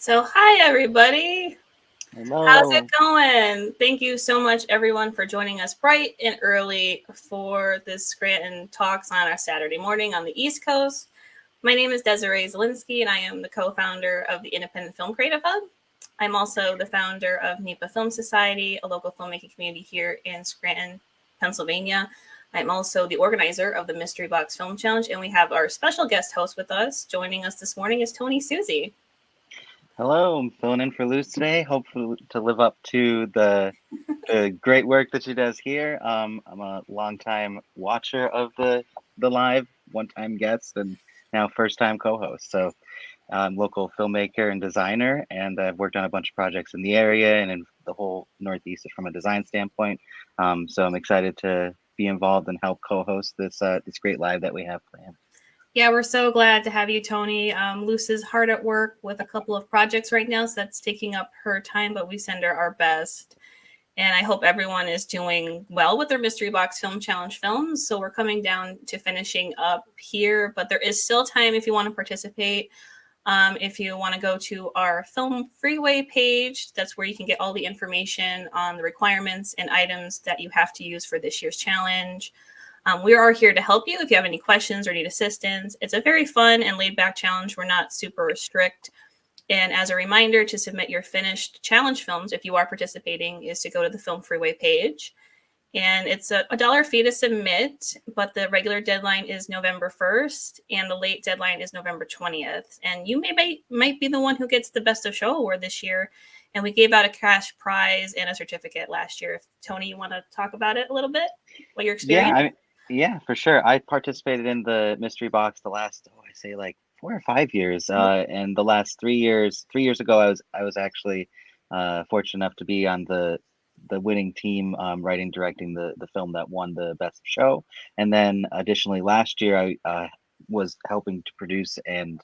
So, hi, everybody. How's it Hello. going? Thank you so much, everyone, for joining us bright and early for this Scranton Talks on a Saturday morning on the East Coast. My name is Desiree Zielinski, and I am the co founder of the Independent Film Creative Hub. I'm also the founder of NEPA Film Society, a local filmmaking community here in Scranton, Pennsylvania. I'm also the organizer of the Mystery Box Film Challenge, and we have our special guest host with us. Joining us this morning is Tony Susi. Hello. I'm filling in for Luz today. Hopefully to live up to the great work that she does here. I'm a longtime watcher of the live, one-time guest, and now first-time co-host. So I'm local filmmaker and designer, and I've worked on a bunch of projects in the area and in the whole Northeast from a design standpoint. So I'm excited to be involved and help co-host this great live that we have planned. Yeah, we're so glad to have you, Tony. Luce is hard at work with a couple of projects right now, so that's taking up her time, but we send her our best. And I hope everyone is doing well with their Mystery Box Film Challenge films. So we're coming down to finishing up here, but there is still time if you want to participate. If you want to go to our Film Freeway page, that's where you can get all the information on the requirements and items that you have to use for this year's challenge. We are here to help you if you have any questions or need assistance. It's a very fun and laid back challenge. We're not super strict. And as a reminder, to submit your finished challenge films, if you are participating, is to go to the Film Freeway page. And it's a dollar fee to submit, but the regular deadline is November 1st, and the late deadline is November 20th. And you might be the one who gets the Best of Show award this year. And we gave out a cash prize and a certificate last year. If Tony, you want to talk about it a little bit? What your Yeah, experience? yeah, for sure. I participated in the mystery box the last, I say like 4 or 5 years. And the last 3 years, 3 years ago, I was actually fortunate enough to be on the winning team, writing, directing the film that won the best show. And then additionally, last year I was helping to produce and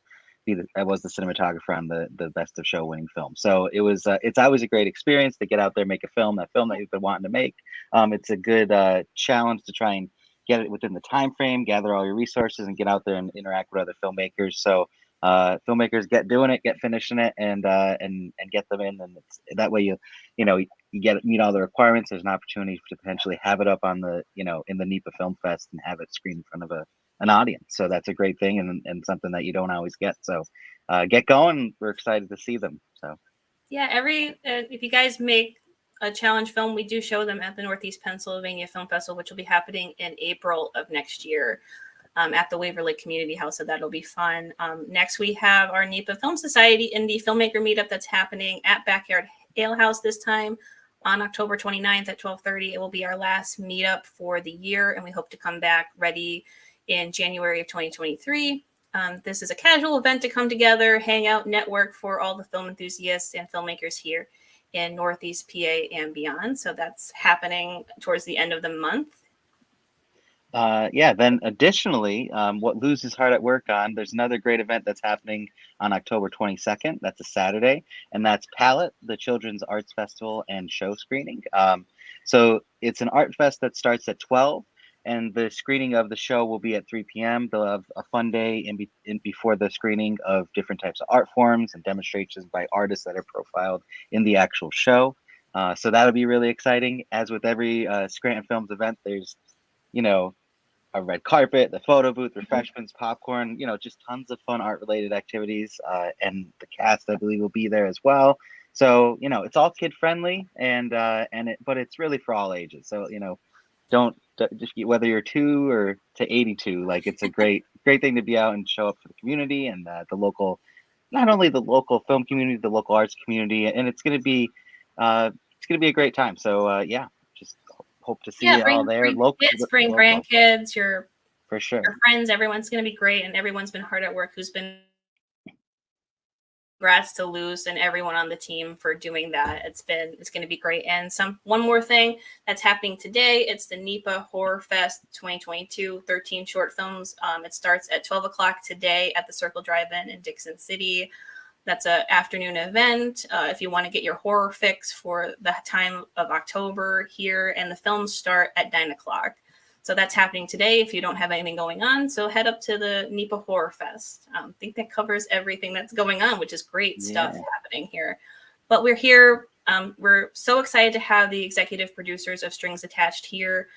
I was the cinematographer on the best of show winning film. So it's always a great experience to get out there, make a film, that film that you've been wanting to make. It's a good challenge to try and get it within the time frame, gather all your resources, and get out there and interact with other filmmakers. So filmmakers get doing it, get finishing it, and get them in, and that way you get meet all the requirements. There's an opportunity to potentially have it up on in the NEPA Film Fest and have it screened in front of an audience. So that's a great thing and something that you don't always get. So get going. We're excited to see them. So. Yeah, if you guys make a challenge film, we do show them at the Northeast Pennsylvania Film Festival, which will be happening in April of next year at the Waverly Community House. So that'll be fun. Next, we have our NEPA Film Society Indie Filmmaker Meetup that's happening at Backyard Ale House this time on October 29th at 12:30. It will be our last meetup for the year, and we hope to come back ready in January of 2023. This is a casual event to come together, hang out, network for all the film enthusiasts and filmmakers here in Northeast PA and beyond. So that's happening towards the end of the month. Yeah, then additionally, what Luz is hard at work on, there's another great event that's happening on October 22nd. That's a Saturday, and that's Palette, the Children's Arts Festival and Show Screening. So it's an art fest that starts at 12, and the screening of the show will be at 3 p.m. They'll have a fun day before the screening of different types of art forms and demonstrations by artists that are profiled in the actual show. So that'll be really exciting. As with every Scranton Films event, there's you know a red carpet, the photo booth, refreshments, popcorn, just tons of fun art related activities. And the cast, I believe, will be there as well. So, it's all kid friendly but it's really for all ages. So, just whether you're 2 or to 82, like it's a great thing to be out and show up for the community and not only the local film community, the local arts community, and it's going to be a great time. So, yeah, just hope to see Yeah, you all there. bring kids, bring Local, grandkids, your for sure. friends. Everyone's going to be great, and everyone's been hard at work who's been. Congrats to Luz and everyone on the team for doing that. It's going to be great. And one more thing that's happening today. It's the NEPA Horror Fest 2022, 13 short films. It starts at 12 o'clock today at the Circle Drive-In in Dixon City. That's an afternoon event. If you want to get your horror fix for the time of October here, and the films start at 9 o'clock. So that's happening today if you don't have anything going on. So head up to the NEPA Horror Fest. I think that covers everything that's going on, which is great stuff happening here. But we're here. We're so excited to have the executive producers of Strings Attached here.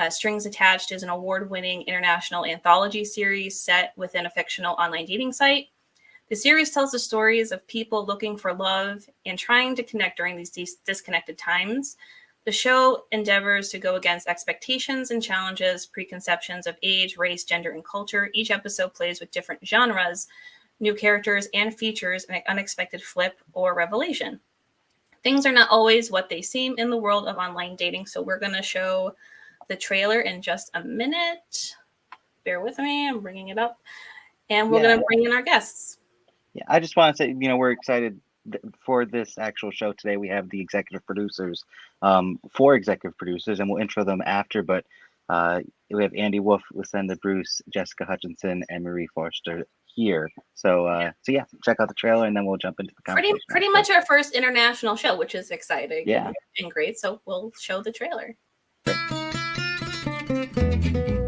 Strings Attached is an award-winning international anthology series set within a fictional online dating site. The series tells the stories of people looking for love and trying to connect during these disconnected times. The show endeavors to go against expectations and challenges, preconceptions of age, race, gender, and culture. Each episode plays with different genres, new characters, and features an unexpected flip or revelation. Things are not always what they seem in the world of online dating, so we're going to show the trailer in just a minute. Bear with me, I'm bringing it up. And we're going to bring in our guests. Yeah, I just want to say, we're excited for this actual show today. We have the executive producers, 4 executive producers, and we'll intro them after. But we have Andy Wolf, Lucinda Bruce, Jessica Hutchinson, and Marie Forster here. So yeah, check out the trailer, and then we'll jump into the conversation. Pretty much our first international show, which is exciting. Yeah, and great. So we'll show the trailer.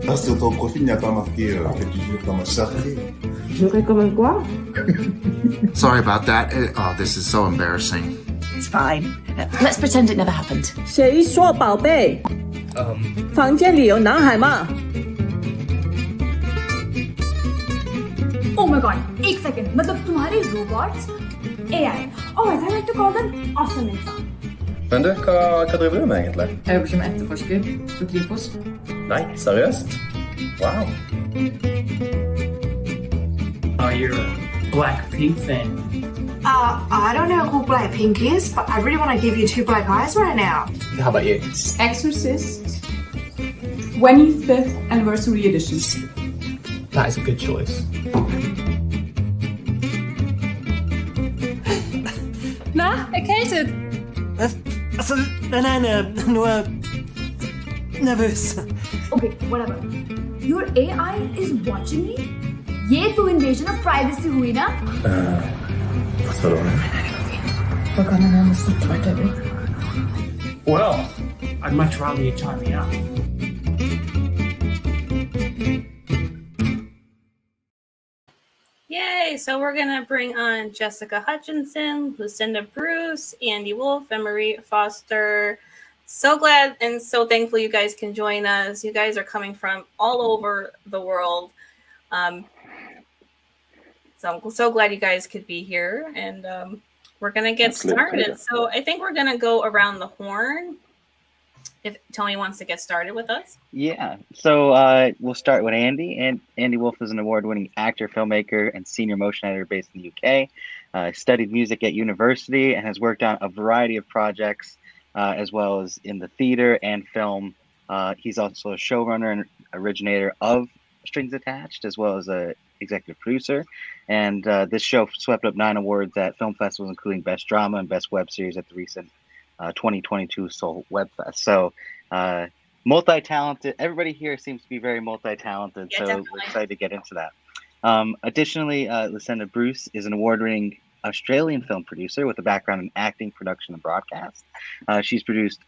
Ah, sur ton profil, il n'y a pas marqué que tu joues comme un charrier. Jouerais comme un quoi? Sorry about that. Oh, this is so embarrassing. It's fine. Let's pretend it never happened. 谁说宝贝？房间里有男孩吗？ Oh my god, एक second. मतलब तुम्हारे robots, AI, or as I like to call them, awesome insan. Men du, hva driver du med egentlig? Jeg jobber som etterforsker for Kripos. Nei, seriøst? Wow. You're a Blackpink fan. I don't know who Blackpink is, but I really want to give you 2 black eyes right now. How about you? Exorcist, 25th anniversary edition. That is a good choice. Na, erkältet. Also, nein, nur nervös. Okay, whatever. Your AI is watching me? ये तो invasion of privacy हुई ना? What's going on? What kind of name is that? Well, I'd much rather you try me out. Yay! So we're going to bring on Jessica Hutchinson, Lucinda Bruce, Andy Wolf, and Marie Foster. So glad and so thankful you guys can join us. You guys are coming from all over the world. So I'm so glad you guys could be here. And we're going to get started. So I think we're going to go around the horn. If Tony wants to get started with us. Yeah. So we'll start with Andy. And Andy Wolf is an award-winning actor, filmmaker, and senior motion editor based in the UK. Studied music at university and has worked on a variety of projects, as well as in the theater and film. He's also a showrunner and originator of Strings Attached, as well as a executive producer. And this show swept up 9 awards at film festivals, including Best Drama and Best Web Series at the recent 2022 Seoul Web Fest. So multi-talented. Everybody here seems to be very multi-talented. Yeah, so definitely. we're excited to get into that. Additionally, Lucinda Bruce is an award-winning Australian film producer with a background in acting, production, and broadcast. She's produced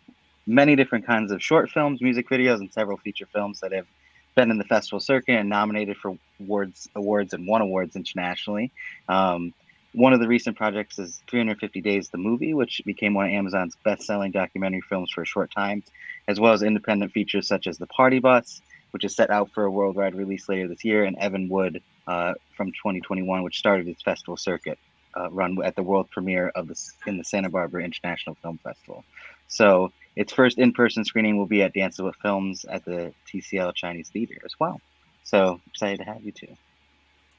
many different kinds of short films, music videos, and several feature films that have been in the festival circuit and nominated for awards and won awards internationally. One of the recent projects is 350 Days, the movie, which became one of Amazon's best-selling documentary films for a short time, as well as independent features such as The Party Bus, which is set out for a worldwide release later this year, and Evan Wood from 2021, which started its festival circuit run at the world premiere in the Santa Barbara International Film Festival. So its first in-person screening will be at Dances with Films at the TCL Chinese Theater as well. So excited to have you two.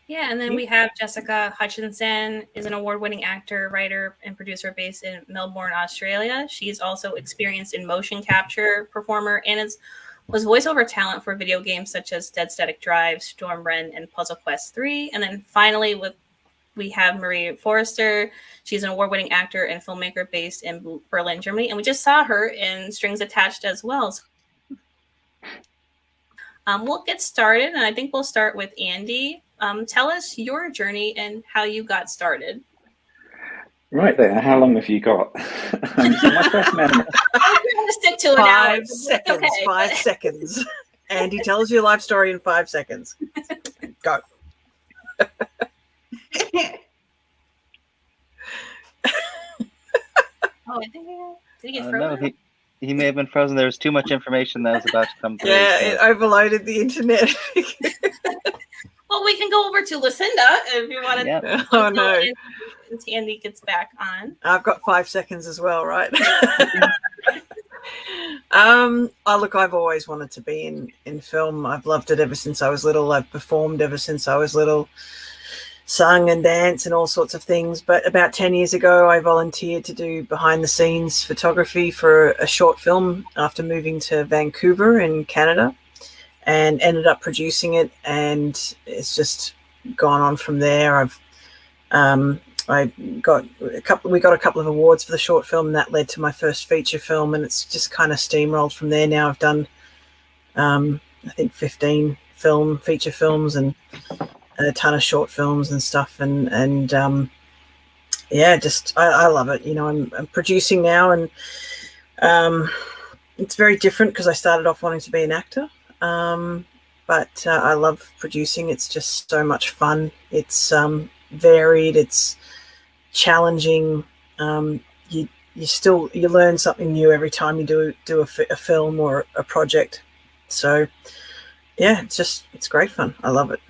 Yeah, and then we have Jessica Hutchinson, is an award-winning actor, writer, and producer based in Melbourne, Australia. She's also experienced in motion capture performer and was voiceover talent for video games such as Dead Static Drive, Storm Run, and Puzzle Quest 3. And then finally, we have Marie Forster. She's an award-winning actor and filmmaker based in Berlin, Germany. And we just saw her in Strings Attached as well. So, we'll get started, and I think we'll start with Andy. Tell us your journey and how you got started. Right there. How long have you got? So my first memory. I'm going to stick to an hour. 5 seconds. 5 seconds. Andy, tell us your life story in 5 seconds. Go. Oh, I think did he get No, frozen? he may have been frozen. There was too much information that was about to come through. Yeah, so- it overloaded the internet. Well, we can go over to Lucinda if you want to. Yeah. Oh, no. Andy gets back on. I've got 5 seconds as well, right? Look, I've always wanted to be in film. I've loved it ever since I was little. I've performed ever since I was little, sung and danced and all sorts of things. But about 10 years ago, I volunteered to do behind the scenes photography for a short film after moving to Vancouver in Canada, and ended up producing it. And it's just gone on from there. We got a couple of awards for the short film, and that led to my first feature film, and it's just kind of steamrolled from there. Now I've done I think 15 feature films and a ton of short films and stuff, and I love it. I'm producing now, and it's very different because I started off wanting to be an actor, but I love producing. It's just so much fun. It's varied, it's challenging. You learn something new every time you do a film or a project. So yeah, it's great fun. I love it.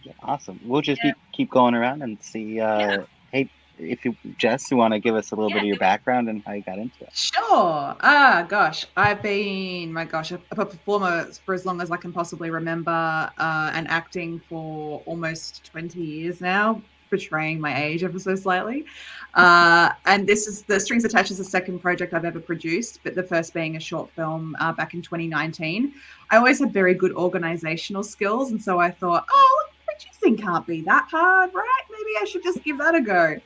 Yeah, awesome. We'll just keep going around and see. Hey, if you, Jess, you want to give us a little bit of your background and how you got into it. Sure. Gosh, I've been, a performer for as long as I can possibly remember, and acting for almost 20 years now, betraying my age ever so slightly. And this is the Strings Attached is the second project I've ever produced, but the first being a short film back in 2019. I always had very good organizational skills, and so I thought, producing can't be that hard, right? Maybe I should just give that a go.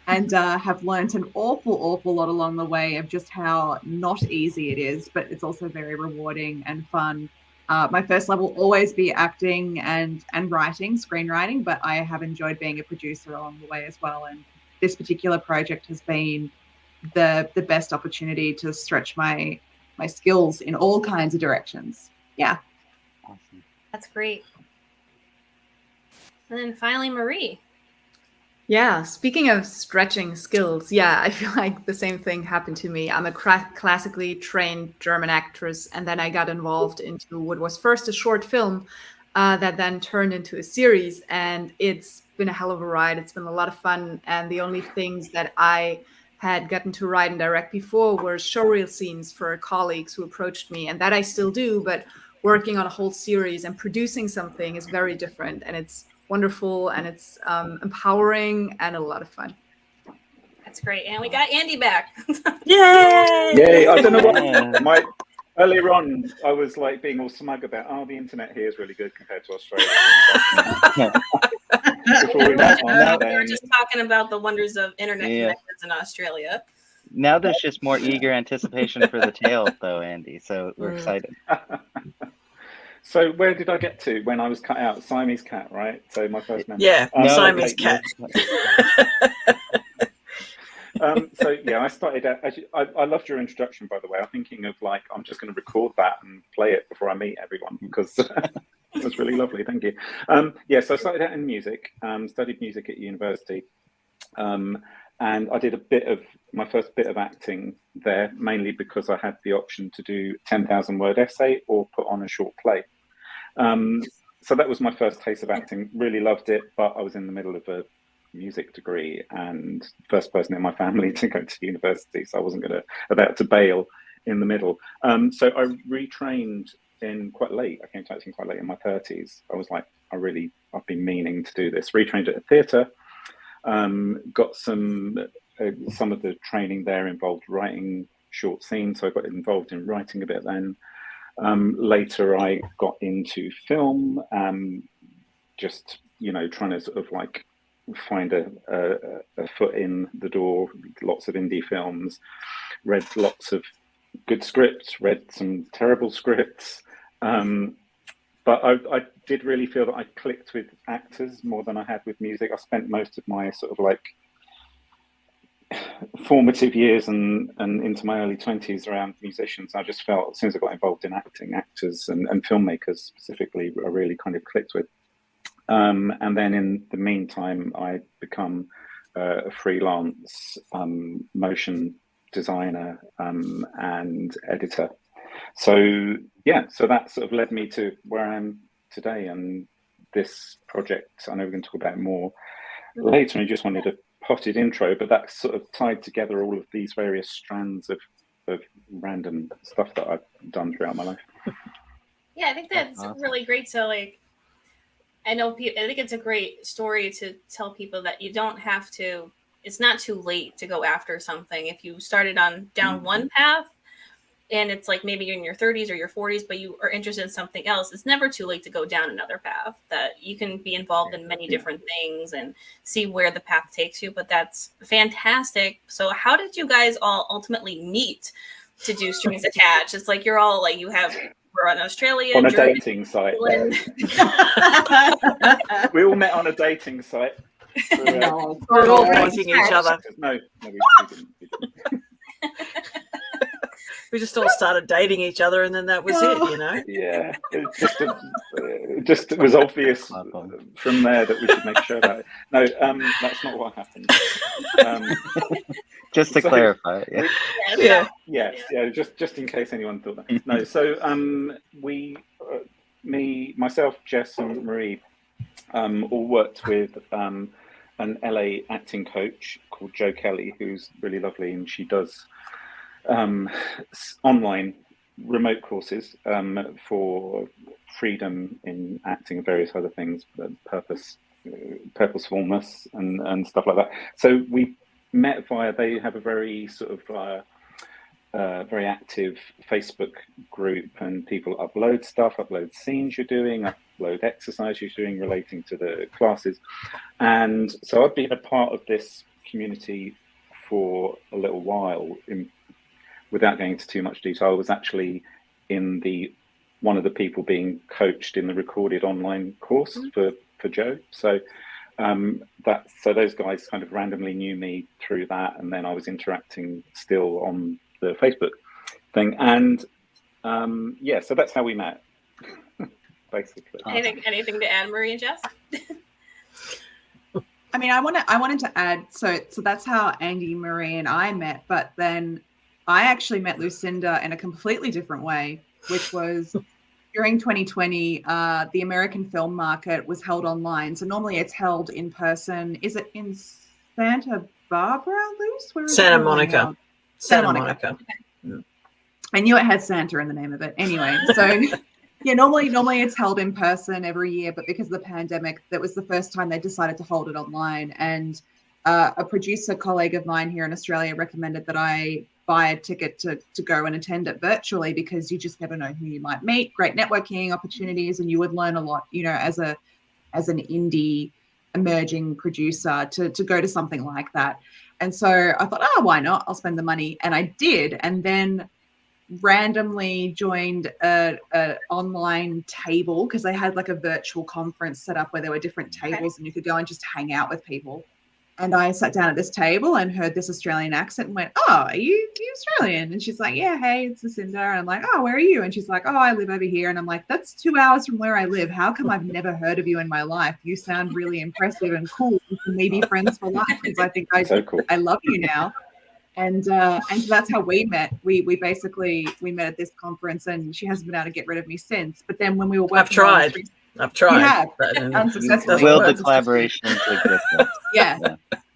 And have learned an awful lot along the way of just how not easy it is, but it's also very rewarding and fun. My first love will always be acting and writing, screenwriting, but I have enjoyed being a producer along the way as well. And this particular project has been the best opportunity to stretch my skills in all kinds of directions. Yeah. Awesome. That's great. And then finally, Marie. Yeah, speaking of stretching skills, I feel like the same thing happened to me. I'm a classically trained German actress, and then I got involved into what was first a short film that then turned into a series, and it's been a hell of a ride. It's been a lot of fun, and the only things that I had gotten to write and direct before were showreel scenes for colleagues who approached me, and that I still do, but working on a whole series and producing something is very different, and it's wonderful, and it's empowering and a lot of fun. That's great. And we got Andy back. Yay! Yay! I don't know what earlier on I was like being all smug about the internet here is really good compared to Australia. We were just talking about the wonders of internet connections in Australia. Now there's just more eager anticipation for the tale, though, Andy. So we're excited. So where did I get to when I was cut out? Siamese cat, right? So my first memory. Yeah, Siamese cat. I started out. I loved your introduction, by the way. I'm thinking of I'm just going to record that and play it before I meet everyone because it was really lovely. Thank you. So I started out in music. Studied music at university, and I did my first bit of acting there, mainly because I had the option to do 10,000 word essay or put on a short play. So that was my first taste of acting. Really loved it, but I was in the middle of a music degree and first person in my family to go to university, so I wasn't about to bail in the middle. So I retrained in quite late. I came to acting quite late in my 30s. I was like, I've been meaning to do this. Retrained at a theatre. Got some of the training there involved writing short scenes, so I got involved in writing a bit then. Later I got into film, just trying to sort of find a foot in the door. Lots of indie films, read lots of good scripts, read some terrible scripts, but I did really feel that I clicked with actors more than I had with music. I spent most of my sort of formative years and into my early 20s around musicians, I just felt as soon as I got involved in acting, actors and filmmakers specifically, I really kind of clicked with. And then in the meantime, I become a freelance motion designer and editor. So yeah, so that sort of led me to where I am today. And this project, I know we're going to talk about it more later, and I just wanted a potted intro, but that sort of tied together all of these various strands of random stuff that I've done throughout my life. Yeah, I think that's really great. So like, I think it's a great story to tell people that you don't have to, it's not too late to go after something. If you started down one path and it's like maybe you're in your 30s or your 40s, but you are interested in something else, it's never too late to go down another path. That you can be involved in many different things and see where the path takes you. But that's fantastic. So how did you guys all ultimately meet to do Strings Attached? It's like you're all like, we're on Australia. On a Germany, dating site. We all met on a dating site. No, we're all wanting each other. No, we didn't. We just all started dating each other, and then that was it, you know. Yeah, it was obvious from there that we should make a show about it. No, that's not what happened. Just to clarify, just in case anyone thought that. No, so myself, Jess, and Marie all worked with an LA acting coach called Jo Kelly, who's really lovely, and she does online remote courses for freedom in acting and various other things, purposefulness and stuff like that. So we met they have a very sort of very active Facebook group, and people upload stuff, upload scenes you're doing, upload exercise you're doing relating to the classes. And so I've been a part of this community for a little while. Without going into too much detail, I was actually one of the people being coached in the recorded online course for Jo. So so those guys kind of randomly knew me through that, and then I was interacting still on the Facebook thing, and so that's how we met, basically. Anything to add, Marie and Jess? I mean, I wanted to add. So that's how Andy, Marie, and I met, but then I actually met Lucinda in a completely different way, which was during 2020, the American film market was held online. So normally it's held in person. Is it in Santa Barbara, Luce? Where is Santa Monica. Santa Monica. Okay. I knew it had Santa in the name of it. Anyway, so yeah, normally it's held in person every year, but because of the pandemic, that was the first time they decided to hold it online. And a producer colleague of mine here in Australia recommended that I buy a ticket to go and attend it virtually, because you just never know who you might meet. Great networking opportunities, and you would learn a lot, you know, as an indie emerging producer to go to something like that. And so I thought, why not? I'll spend the money. And I did. And then randomly joined a online table, because they had like a virtual conference set up where there were different tables and you could go and just hang out with people. And I sat down at this table and heard this Australian accent and went, "Oh, are you Australian?" And she's like, "Yeah, hey, it's Lucinda." And I'm like, "Oh, where are you?" And she's like, "Oh, I live over here." And I'm like, "That's 2 hours from where I live. How come I've never heard of you in my life? You sound really impressive and cool. We can maybe friends for life, because I think I love you now." And so that's how we met. We met at this conference, and she hasn't been able to get rid of me since. But then when we were working, I've tried. You have, unsuccessfully. Will the collaboration into existence? Yeah.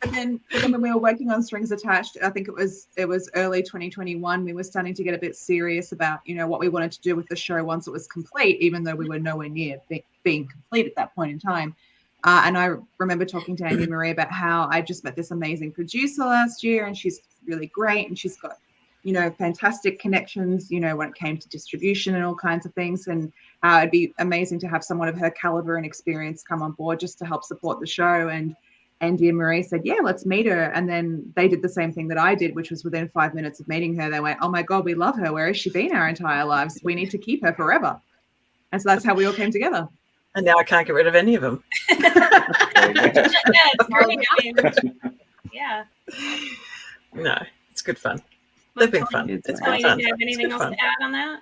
But then when we were working on Strings Attached, I think it was early 2021, we were starting to get a bit serious about, you know, what we wanted to do with the show once it was complete, even though we were nowhere near being complete at that point in time. And I remember talking to Andy Marie about how I just met this amazing producer last year, and she's really great, and she's got, you know, fantastic connections, you know, when it came to distribution and all kinds of things, and how it'd be amazing to have someone of her caliber and experience come on board just to help support the show. And Andy and Marie said, "Yeah, let's meet her." And then they did the same thing that I did, which was within 5 minutes of meeting her, they went, "Oh my God, we love her. Where has she been our entire lives? We need to keep her forever." And so that's how we all came together. And now I can't get rid of any of them. Yeah. No, it's good fun. They've been fun. It's It's Tony, been fun. do you have It's anything good else fun. to add on that?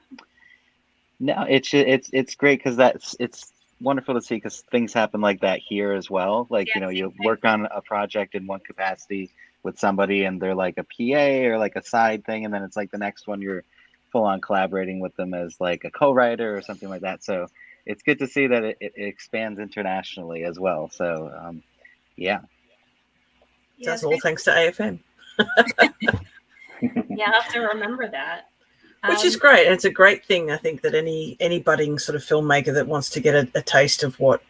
No, it's great because it's wonderful to see because things happen like that here as well. Like, Yeah, you same thing. work on a project in one capacity with somebody and they're like a PA or like a side thing, and then it's like the next one you're full on collaborating with them as like a co-writer or something like that. So it's good to see that it expands internationally as well. So yeah. That's all thanks to AFM. Yeah, I'll have to remember that. Which is great. And it's a great thing, I think, that any budding sort of filmmaker that wants to get a taste of what,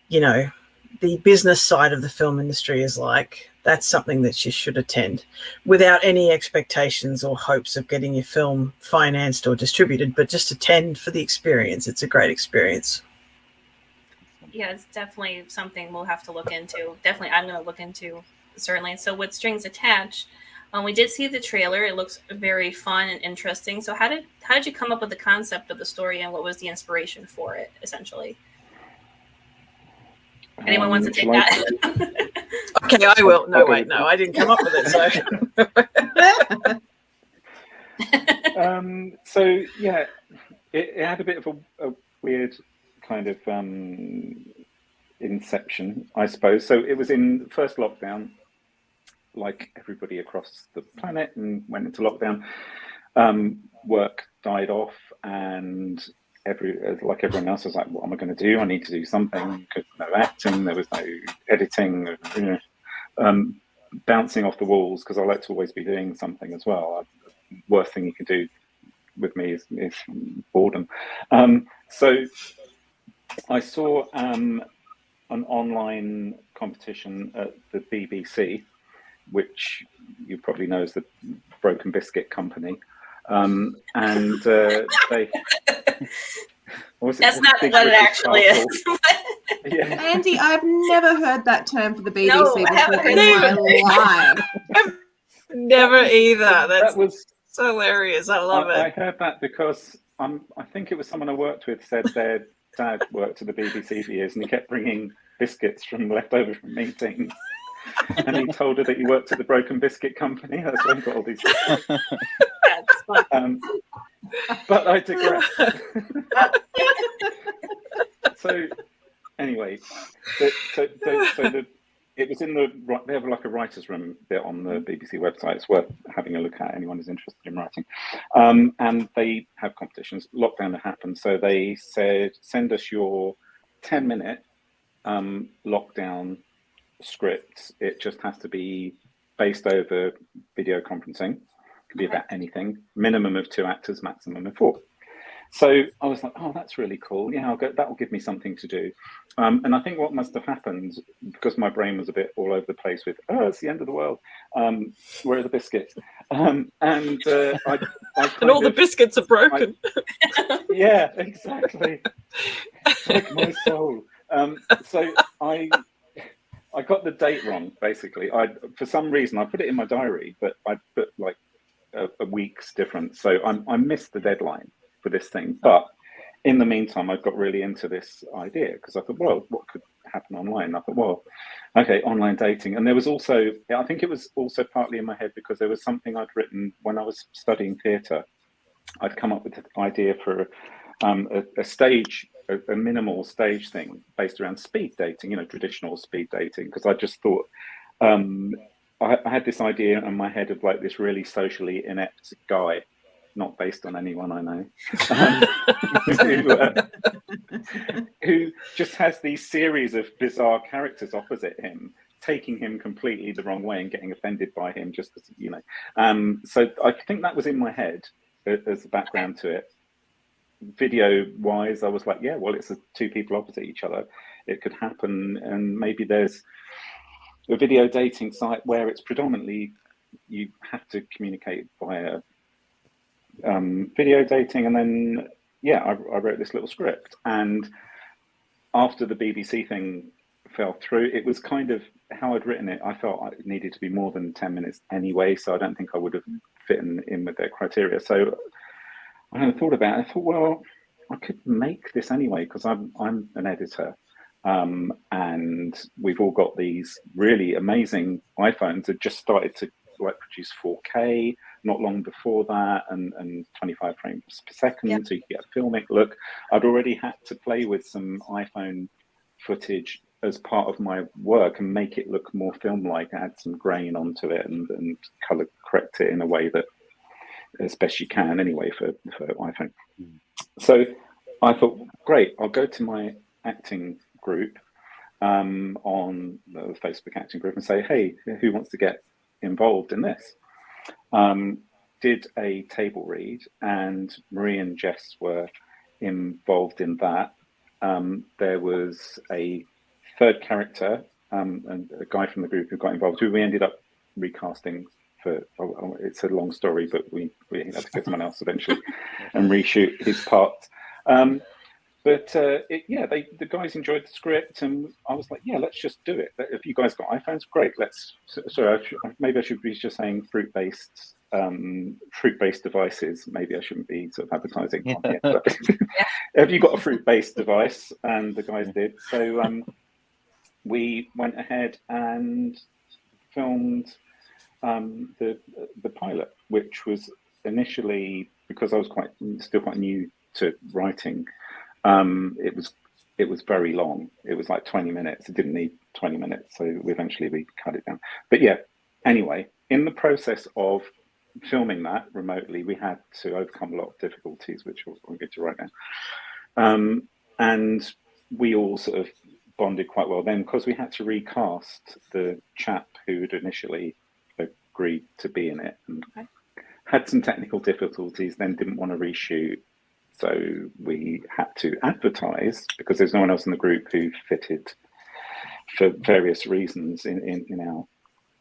the business side of the film industry is like, that's something that you should attend without any expectations or hopes of getting your film financed or distributed, but just attend for the experience. It's a great experience. Yeah, it's definitely something we'll have to look into. Definitely, I'm going to look into, certainly. So with Strings Attached, we did see the trailer. It looks very fun and interesting. So how did you come up with the concept of the story, and what was the inspiration for it, essentially? Anyone wants to take that? Okay, I will. No, wait, no, I didn't come up with it. So yeah, it had a bit of a weird kind of inception, I suppose. So it was in the first lockdown, like everybody across the planet, and went into lockdown. Work died off, and like everyone else, I was like, what am I going to do? I need to do something. No acting, there was no editing, bouncing off the walls, because I like to always be doing something as well. The worst thing you can do with me is boredom. So I saw an online competition at the BBC, which you probably know as the Broken Biscuit Company. And they... That's not what it actually is. Yeah. Andy, I've never heard that term for the BBC No, I haven't before in my life. Never either. That was so hilarious. I love it. I heard that because I think it was someone I worked with said their dad worked at the BBC for years, and he kept bringing biscuits from leftover from meetings. And he told her that he worked at the Broken Biscuit Company. That's why he got all these. That's fun. But I digress. So anyway, it was in they have like a writer's room bit on the BBC website. It's worth having a look at, anyone who's interested in writing. And they have competitions. Lockdown had happened, so they said, send us your 10-minute lockdown script. It just has to be based over video conferencing. It can be about anything. Minimum of 2 actors, maximum of 4. So I was like, oh, that's really cool. Yeah, that will give me something to do. And I think what must have happened, because my brain was a bit all over the place with, it's the end of the world. Where are the biscuits? And and all the biscuits are broken. Yeah, exactly. Like my soul. So I got the date wrong, basically. For some reason, I put it in my diary, but I put like a week's difference. So I missed the deadline for this thing. But in the meantime, I got really into this idea because I thought, well, what could happen online? I thought, well, okay, online dating. And there was also, I think it was also partly in my head because there was something I'd written when I was studying theatre. I'd come up with the idea for a minimal stage thing based around speed dating, traditional speed dating, because I just thought I had this idea in my head of like this really socially inept guy, not based on anyone I know, who just has these series of bizarre characters opposite him, taking him completely the wrong way and getting offended by him just because, so I think that was in my head as the background to it. Video wise, I was like, yeah, well, it's 2 people opposite each other. It could happen. And maybe there's a video dating site where it's predominantly you have to communicate via video dating. And then, yeah, I wrote this little script. And after the BBC thing fell through, it was kind of how I'd written it. I felt it needed to be more than 10 minutes anyway. So I don't think I would have fit in with their criteria. So I thought about it. I thought, well, I could make this anyway because I'm an editor, and we've all got these really amazing iPhones that just started to like produce 4K not long before that, and 25 frames per second, so you could get a filmic look. I'd already had to play with some iPhone footage as part of my work and make it look more film-like, add some grain onto it and color correct it in a way that as best you can anyway for iPhone. So I thought, great, I'll go to my acting group on the Facebook acting group and say, hey, who wants to get involved in this? Did a table read, and Marie and Jess were involved in that. There was a third character, and a guy from the group who got involved, who we ended up recasting for, it's a long story, but we had to get someone else eventually and reshoot his part. The guys enjoyed the script, and I was like, yeah, let's just do it. If you guys got iPhones, great. Maybe I should be just saying fruit-based devices. Maybe I shouldn't be sort of advertising on here. But have you got a fruit-based device? And the guys did. So we went ahead and filmed the pilot, which was initially, because I was still quite new to writing. It was very long. It was like 20 minutes. It didn't need 20 minutes, so eventually we cut it down. But yeah, anyway, in the process of filming that remotely, we had to overcome a lot of difficulties, which we'll get to right now. And we all sort of bonded quite well then, because we had to recast the chap who had initially agreed to be in it, and had some technical difficulties, then didn't want to reshoot. So we had to advertise, because there's no one else in the group who fitted for various reasons in our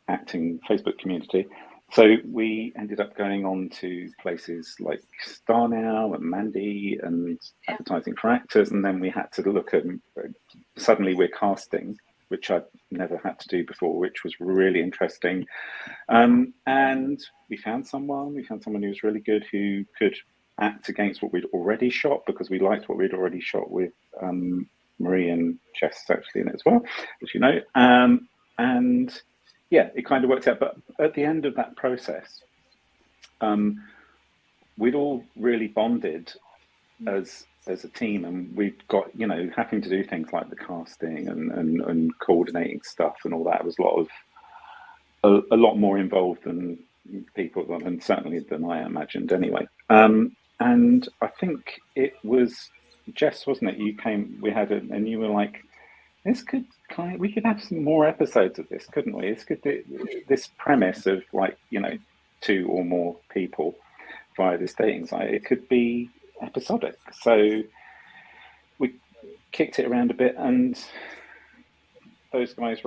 acting Facebook community. So we ended up going on to places like Star Now and Mandy and advertising for actors. And then we had to look at, suddenly we're casting, which I'd never had to do before, which was really interesting. And we found someone who was really good, who could act against what we'd already shot, because we liked what we'd already shot with Marie and Jess actually in it as well, as you know. And yeah, it kind of worked out. But at the end of that process, we'd all really bonded as a team, and we'd got, having to do things like the casting and coordinating stuff and all that. It was a lot more involved than people, and certainly than I imagined anyway. And I think it was Jess, wasn't it? We had and you were like, we could have some more episodes of this, couldn't we? This premise of two or more people via this dating site, it could be episodic. So we kicked it around a bit, and those guys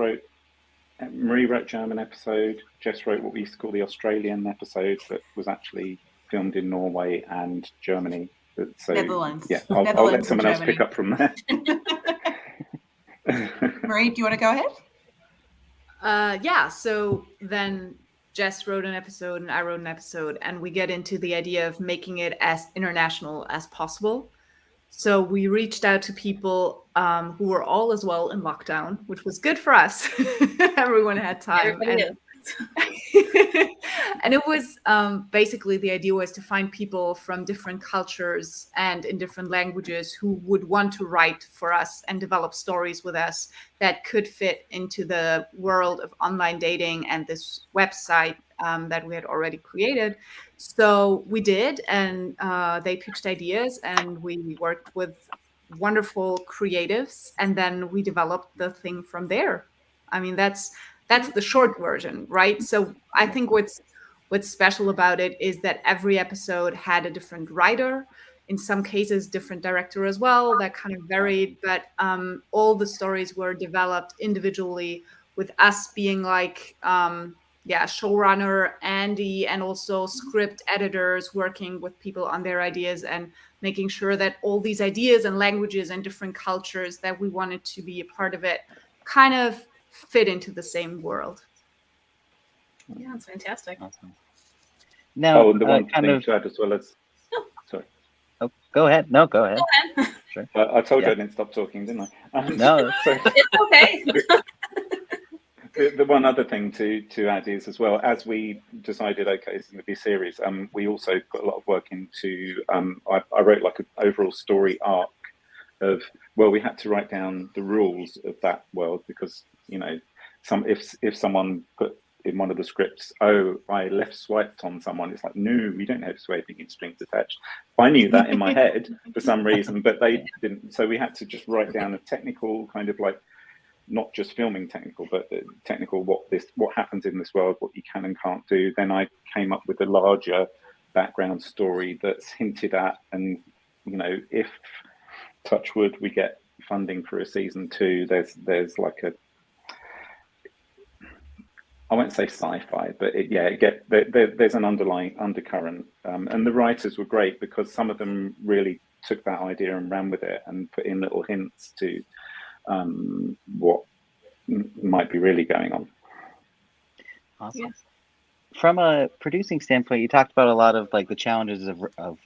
Marie wrote German episode, Jess wrote what we used to call the Australian episode, that was actually filmed in Norway and Germany. So Netherlands. Yeah, I'll let someone else pick up from there. Marie, do you want to go ahead? So then Jess wrote an episode and I wrote an episode, and we get into the idea of making it as international as possible. So we reached out to people who were all as well in lockdown, which was good for us. Everyone had time. And it was basically, the idea was to find people from different cultures and in different languages who would want to write for us and develop stories with us that could fit into the world of online dating and this website that we had already created. So we did, and they pitched ideas, and we worked with wonderful creatives, and then we developed the thing from there. I mean, that's the short version, right? So I think what's special about it is that every episode had a different writer, in some cases different director as well. That kind of varied, but all the stories were developed individually, with us being like showrunner, Andy, and also script editors working with people on their ideas and making sure that all these ideas and languages and different cultures that we wanted to be a part of it kind of fit into the same world. Yeah, it's fantastic. Awesome. Now, the one thing to add as well as... Sorry. Oh, go ahead. No, go ahead. Sure. I told you I didn't stop talking, didn't I? No. It's okay. The one other thing to add is as well, as we decided, okay, it's going to be a series, we also put a lot of work into, I wrote like an overall story arc of, well, we had to write down the rules of that world because, you know, if someone put in one of the scripts, oh, I left swiped on someone, it's like, no, we don't have swiping in Strings Attached. I knew that in my head for some reason, but they didn't. So we had to just write down a technical kind of like, not just filming technical, but technical, what happens in this world, what you can and can't do. Then I came up with a larger background story that's hinted at, and, you know, if touch wood, we get funding for a season 2, there's like a, I won't say sci-fi, but there's an underlying undercurrent, and the writers were great because some of them really took that idea and ran with it and put in little hints to what might be really going on. Awesome. Yes. From a producing standpoint, you talked about a lot of like the challenges of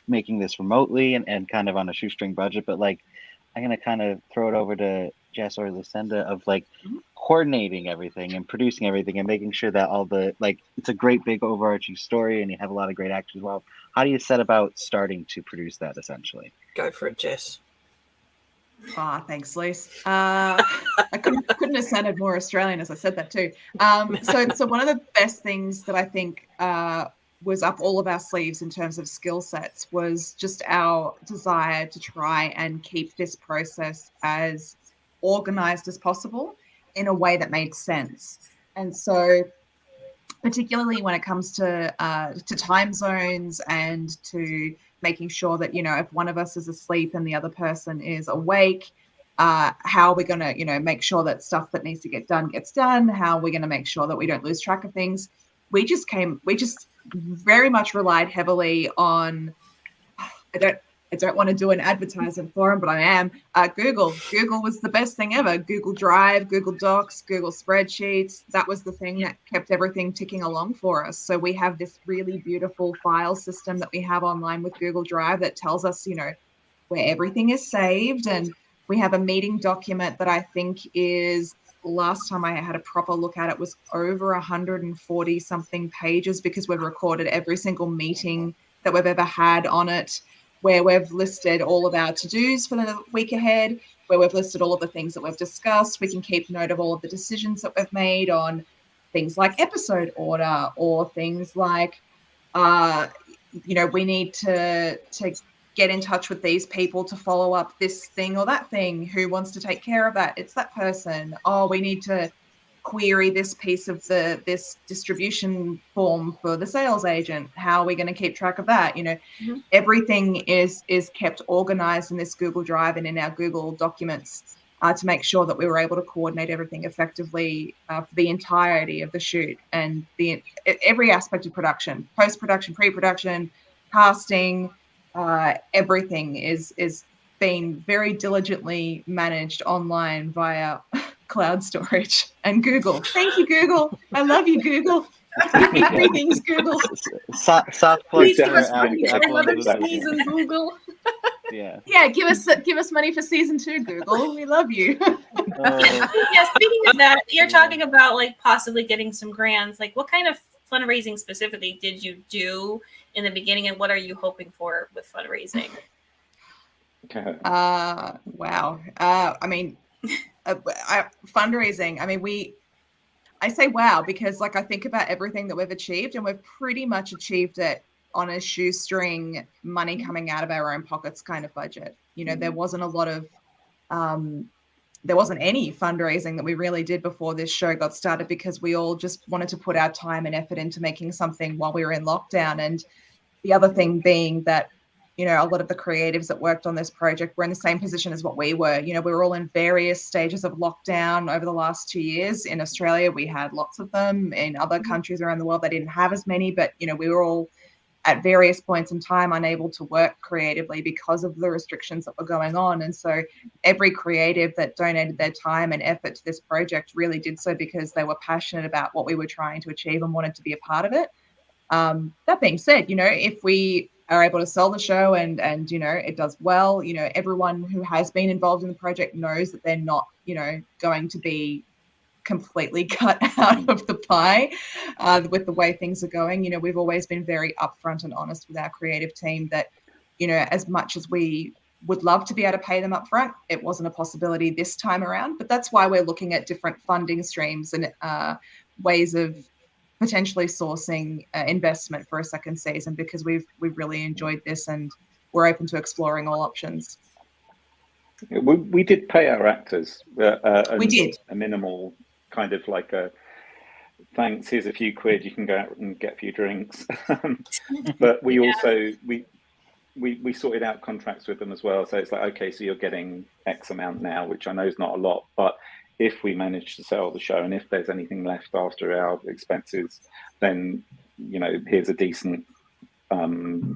making this remotely and kind of on a shoestring budget, but like I'm gonna kind of throw it over to Jess or Lucinda of like coordinating everything and producing everything and making sure that all the, like, it's a great big overarching story and you have a lot of great actors as well. How do you set about starting to produce that essentially? Go for it, Jess. Thanks, Luce. I couldn't have sounded more Australian as I said that too. So one of the best things that I think was up all of our sleeves in terms of skill sets was just our desire to try and keep this process as organized as possible in a way that made sense. And so particularly when it comes to time zones and to making sure that, you know, if one of us is asleep and the other person is awake, how are we going to, you know, make sure that stuff that needs to get done gets done? How are we going to make sure that we don't lose track of things? We just very much relied heavily on, I don't want to do an advertisement for them, but I am. Google. Google was the best thing ever. Google Drive, Google Docs, Google Spreadsheets. That was the thing that kept everything ticking along for us. So we have this really beautiful file system that we have online with Google Drive that tells us, you know, where everything is saved. And we have a meeting document that I think is, last time I had a proper look at it, was over 140 something pages because we've recorded every single meeting that we've ever had on it, where we've listed all of our to-dos for the week ahead, where we've listed all of the things that we've discussed. We can keep note of all of the decisions that we've made on things like episode order or things like, you know, we need to get in touch with these people to follow up this thing or that thing. Who wants to take care of that? It's that person. Oh, we need to query this piece of this distribution form for the sales agent. How are we going to keep track of that? You know, everything is kept organized in this Google Drive and in our Google documents to make sure that we were able to coordinate everything effectively for the entirety of the shoot and every aspect of production, post-production, pre-production, casting, everything is being very diligently managed online via cloud storage and Google. Thank you, Google. I love you, Google. Everything's Google. Soft plug. Please give us money for another season, Google. Yeah, give us money for season 2, Google. We love you. Yeah, speaking of that, you're talking about like possibly getting some grants. Like, what kind of fundraising specifically did you do in the beginning, and what are you hoping for with fundraising? Wow. I mean, fundraising. I mean, I say wow because like I think about everything that we've achieved, and we've pretty much achieved it on a shoestring, money coming out of our own pockets kind of budget. You know, there wasn't a lot of there wasn't any fundraising that we really did before this show got started because we all just wanted to put our time and effort into making something while we were in lockdown. And the other thing being that, you know, a lot of the creatives that worked on this project were in the same position as what we were. You know, we were all in various stages of lockdown over the last 2 years. In Australia, we had lots of them. In other countries around the world, they didn't have as many. But, you know, we were all at various points in time unable to work creatively because of the restrictions that were going on. And so every creative that donated their time and effort to this project really did so because they were passionate about what we were trying to achieve and wanted to be a part of it. That being said, you know, if we are able to sell the show and you know, it does well, you know, everyone who has been involved in the project knows that they're not, you know, going to be completely cut out of the pie with the way things are going. You know, we've always been very upfront and honest with our creative team that, you know, as much as we would love to be able to pay them up front, it wasn't a possibility this time around. But that's why we're looking at different funding streams and ways of potentially sourcing investment for a second season, because we've really enjoyed this and we're open to exploring all options. We did pay our actors. We did a minimal kind of like a thanks. Here's a few quid. You can go out and get a few drinks. But we also we sorted out contracts with them as well. So it's like, okay, so you're getting X amount now, which I know is not a lot, but if we manage to sell the show and if there's anything left after our expenses, then, you know, here's a decent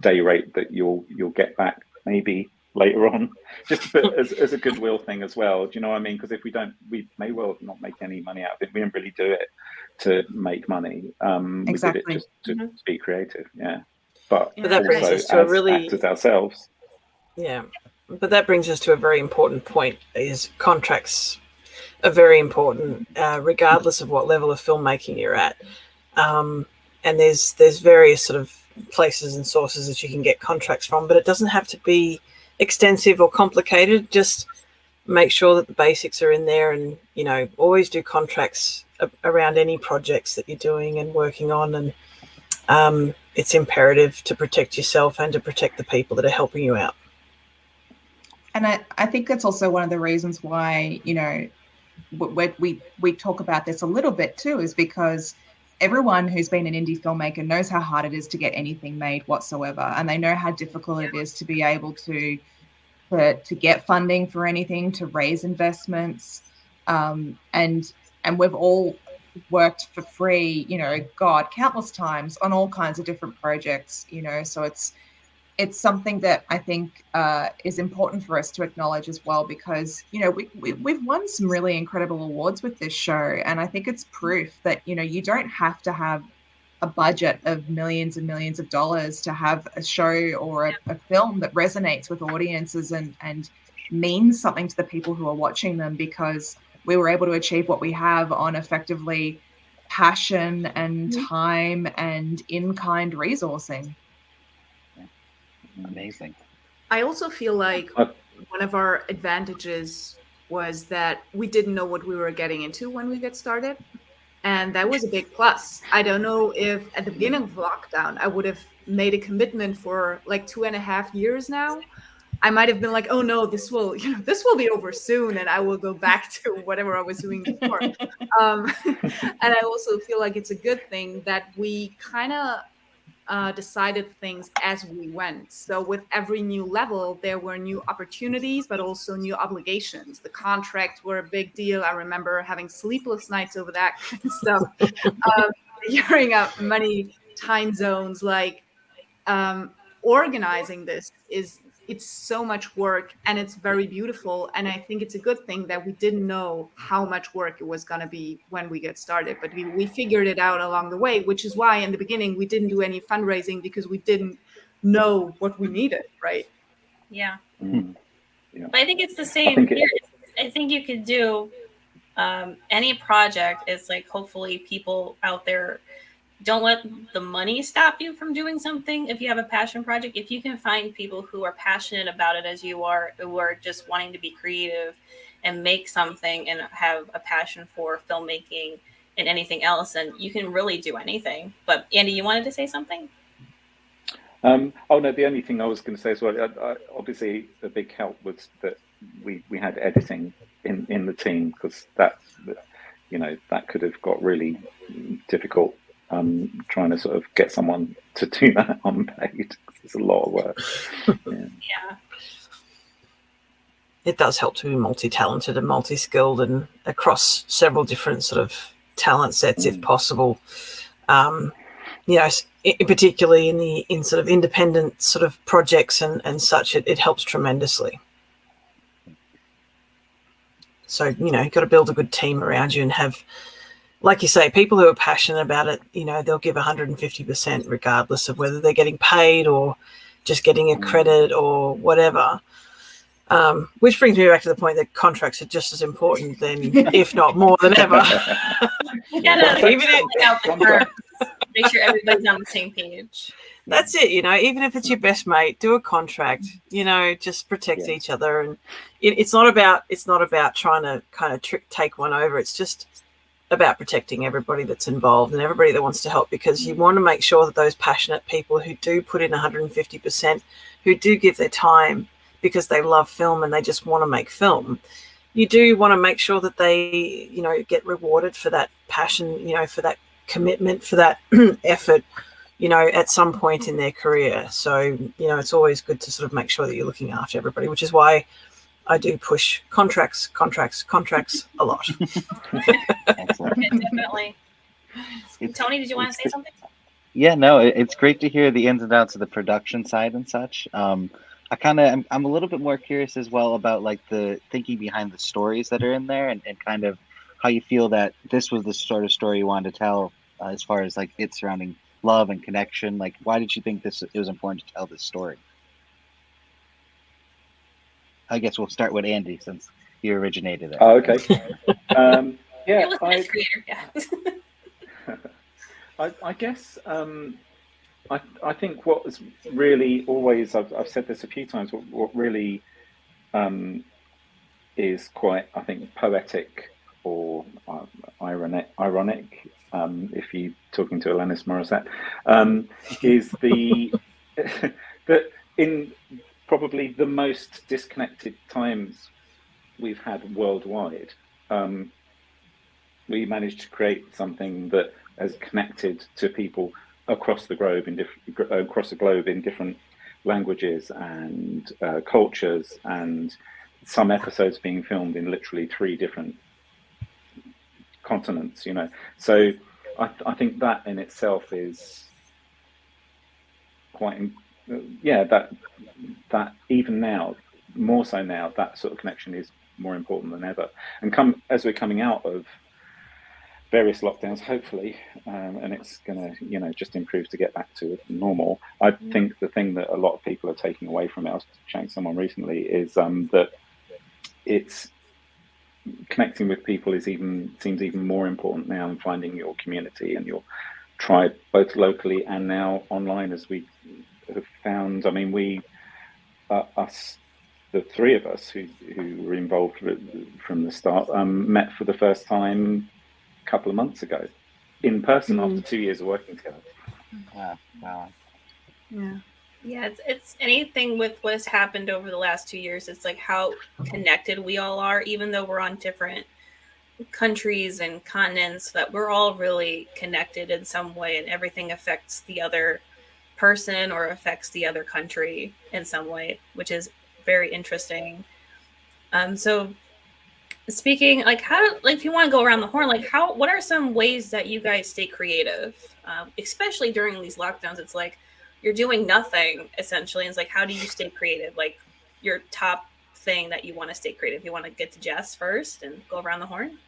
day rate that you'll get back maybe later on, just as a goodwill thing as well. Do you know what I mean? Because if we don't, we may well not make any money out of it. We didn't really do it to make money. Exactly. We did it just to be creative. Yeah. But that brings us to a really actors ourselves. Yeah. But that brings us to a very important point, is contracts are very important, regardless of what level of filmmaking you're at. And there's various sort of places and sources that you can get contracts from, but it doesn't have to be extensive or complicated. Just make sure that the basics are in there, and, you know, always do contracts around any projects that you're doing and working on. And it's imperative to protect yourself and to protect the people that are helping you out. And I think that's also one of the reasons why, you know, we talk about this a little bit too, is because everyone who's been an indie filmmaker knows how hard it is to get anything made whatsoever, and they know how difficult it is to be able to get funding for anything, to raise investments, and we've all worked for free, you know, countless times on all kinds of different projects, you know. So it's something that I think is important for us to acknowledge as well, because, you know, we've won some really incredible awards with this show, and I think it's proof that, you know, you don't have to have a budget of millions and millions of dollars to have a show or a film that resonates with audiences and means something to the people who are watching them, because we were able to achieve what we have on effectively passion and time and in-kind resourcing. Amazing. I also feel like one of our advantages was that we didn't know what we were getting into when we got started. And that was a big plus. I don't know if at the beginning of lockdown, I would have made a commitment for like 2.5 years now. I might have been like, oh no, this will be over soon, and I will go back to whatever I was doing before. And I also feel like it's a good thing that we kind of decided things as we went. So with every new level, there were new opportunities, but also new obligations. The contracts were a big deal. I remember having sleepless nights over that kind of stuff. Figuring out many time zones, like organizing this it's so much work, and it's very beautiful. And I think it's a good thing that we didn't know how much work it was going to be when we get started, but we figured it out along the way, which is why in the beginning we didn't do any fundraising, because we didn't know what we needed, right? Yeah. Mm-hmm. Yeah. But I think it's the same here. I think you could do any project. It's like, hopefully people out there, don't let the money stop you from doing something. If you have a passion project, if you can find people who are passionate about it as you are, who are just wanting to be creative and make something and have a passion for filmmaking and anything else, and you can really do anything. But Andy, you wanted to say something? Oh no, the only thing I was going to say as well, obviously a big help was that we had editing in the team, because that, you know, that could have got really difficult. Trying to sort of get someone to do that unpaid. It's a lot of work. Yeah. It does help to be multi-talented and multi-skilled and across several different sort of talent sets, if possible. You know, particularly in sort of independent sort of projects and such, it helps tremendously. So, you know, you've got to build a good team around you and have, like you say, people who are passionate about it. You know, they'll give 150% regardless of whether they're getting paid or just getting a credit or whatever. Which brings me back to the point that contracts are just as important then, if not more than ever. Even out the terms, make sure everybody's on the same page. That's it, even if it's your best mate, do a contract, just protect each other. And it's not about trying to kind of take one over. It's just about protecting everybody that's involved and everybody that wants to help, because you want to make sure that those passionate people who do put in 150%, who do give their time because they love film and they just want to make film, you do want to make sure that they, get rewarded for that passion, for that commitment, for that effort, at some point in their career. So, it's always good to sort of make sure that you're looking after everybody, which is why I do push contracts a lot. Definitely. Tony, did you want to say something? Yeah, no, it's great to hear the ins and outs of the production side and such. I'm a little bit more curious as well about like the thinking behind the stories that are in there, and kind of how you feel that this was the sort of story you wanted to tell, as far as like it surrounding love and connection. Like, why did you think it was important to tell this story? I guess we'll start with Andy, since you originated it. Oh, okay. You're the best creator, I guess I think what was really always, I've said this a few times, what really is quite, I think, poetic or ironic, if you're talking to Alanis Morissette, is that in probably the most disconnected times we've had worldwide, we managed to create something that has connected to people across the globe in different languages and cultures, and some episodes being filmed in literally 3 different continents. So I think that in itself is quite that even now, more so now, that sort of connection is more important than ever. And as we're coming out of various lockdowns, hopefully, and it's going to, just improve to get back to normal. I think the thing that a lot of people are taking away from it, I was chatting to someone recently, is that it's connecting with people seems even more important now, and finding your community and your tribe, both locally and now online, as we have found. I mean, the 3 of us who were involved from the start, met for the first time couple of months ago in person after 2 years of working together. Wow. Yeah, it's anything with what has happened over the last 2 years. It's like how connected we all are, even though we're on different countries and continents, that we're all really connected in some way, and everything affects the other person or affects the other country in some way, which is very interesting. So speaking, like, if you want to go around the horn, like, what are some ways that you guys stay creative, especially during these lockdowns? It's like you're doing nothing essentially. And it's like, how do you stay creative? Like, your top thing that you want to stay creative. You want to get to Jess first and go around the horn?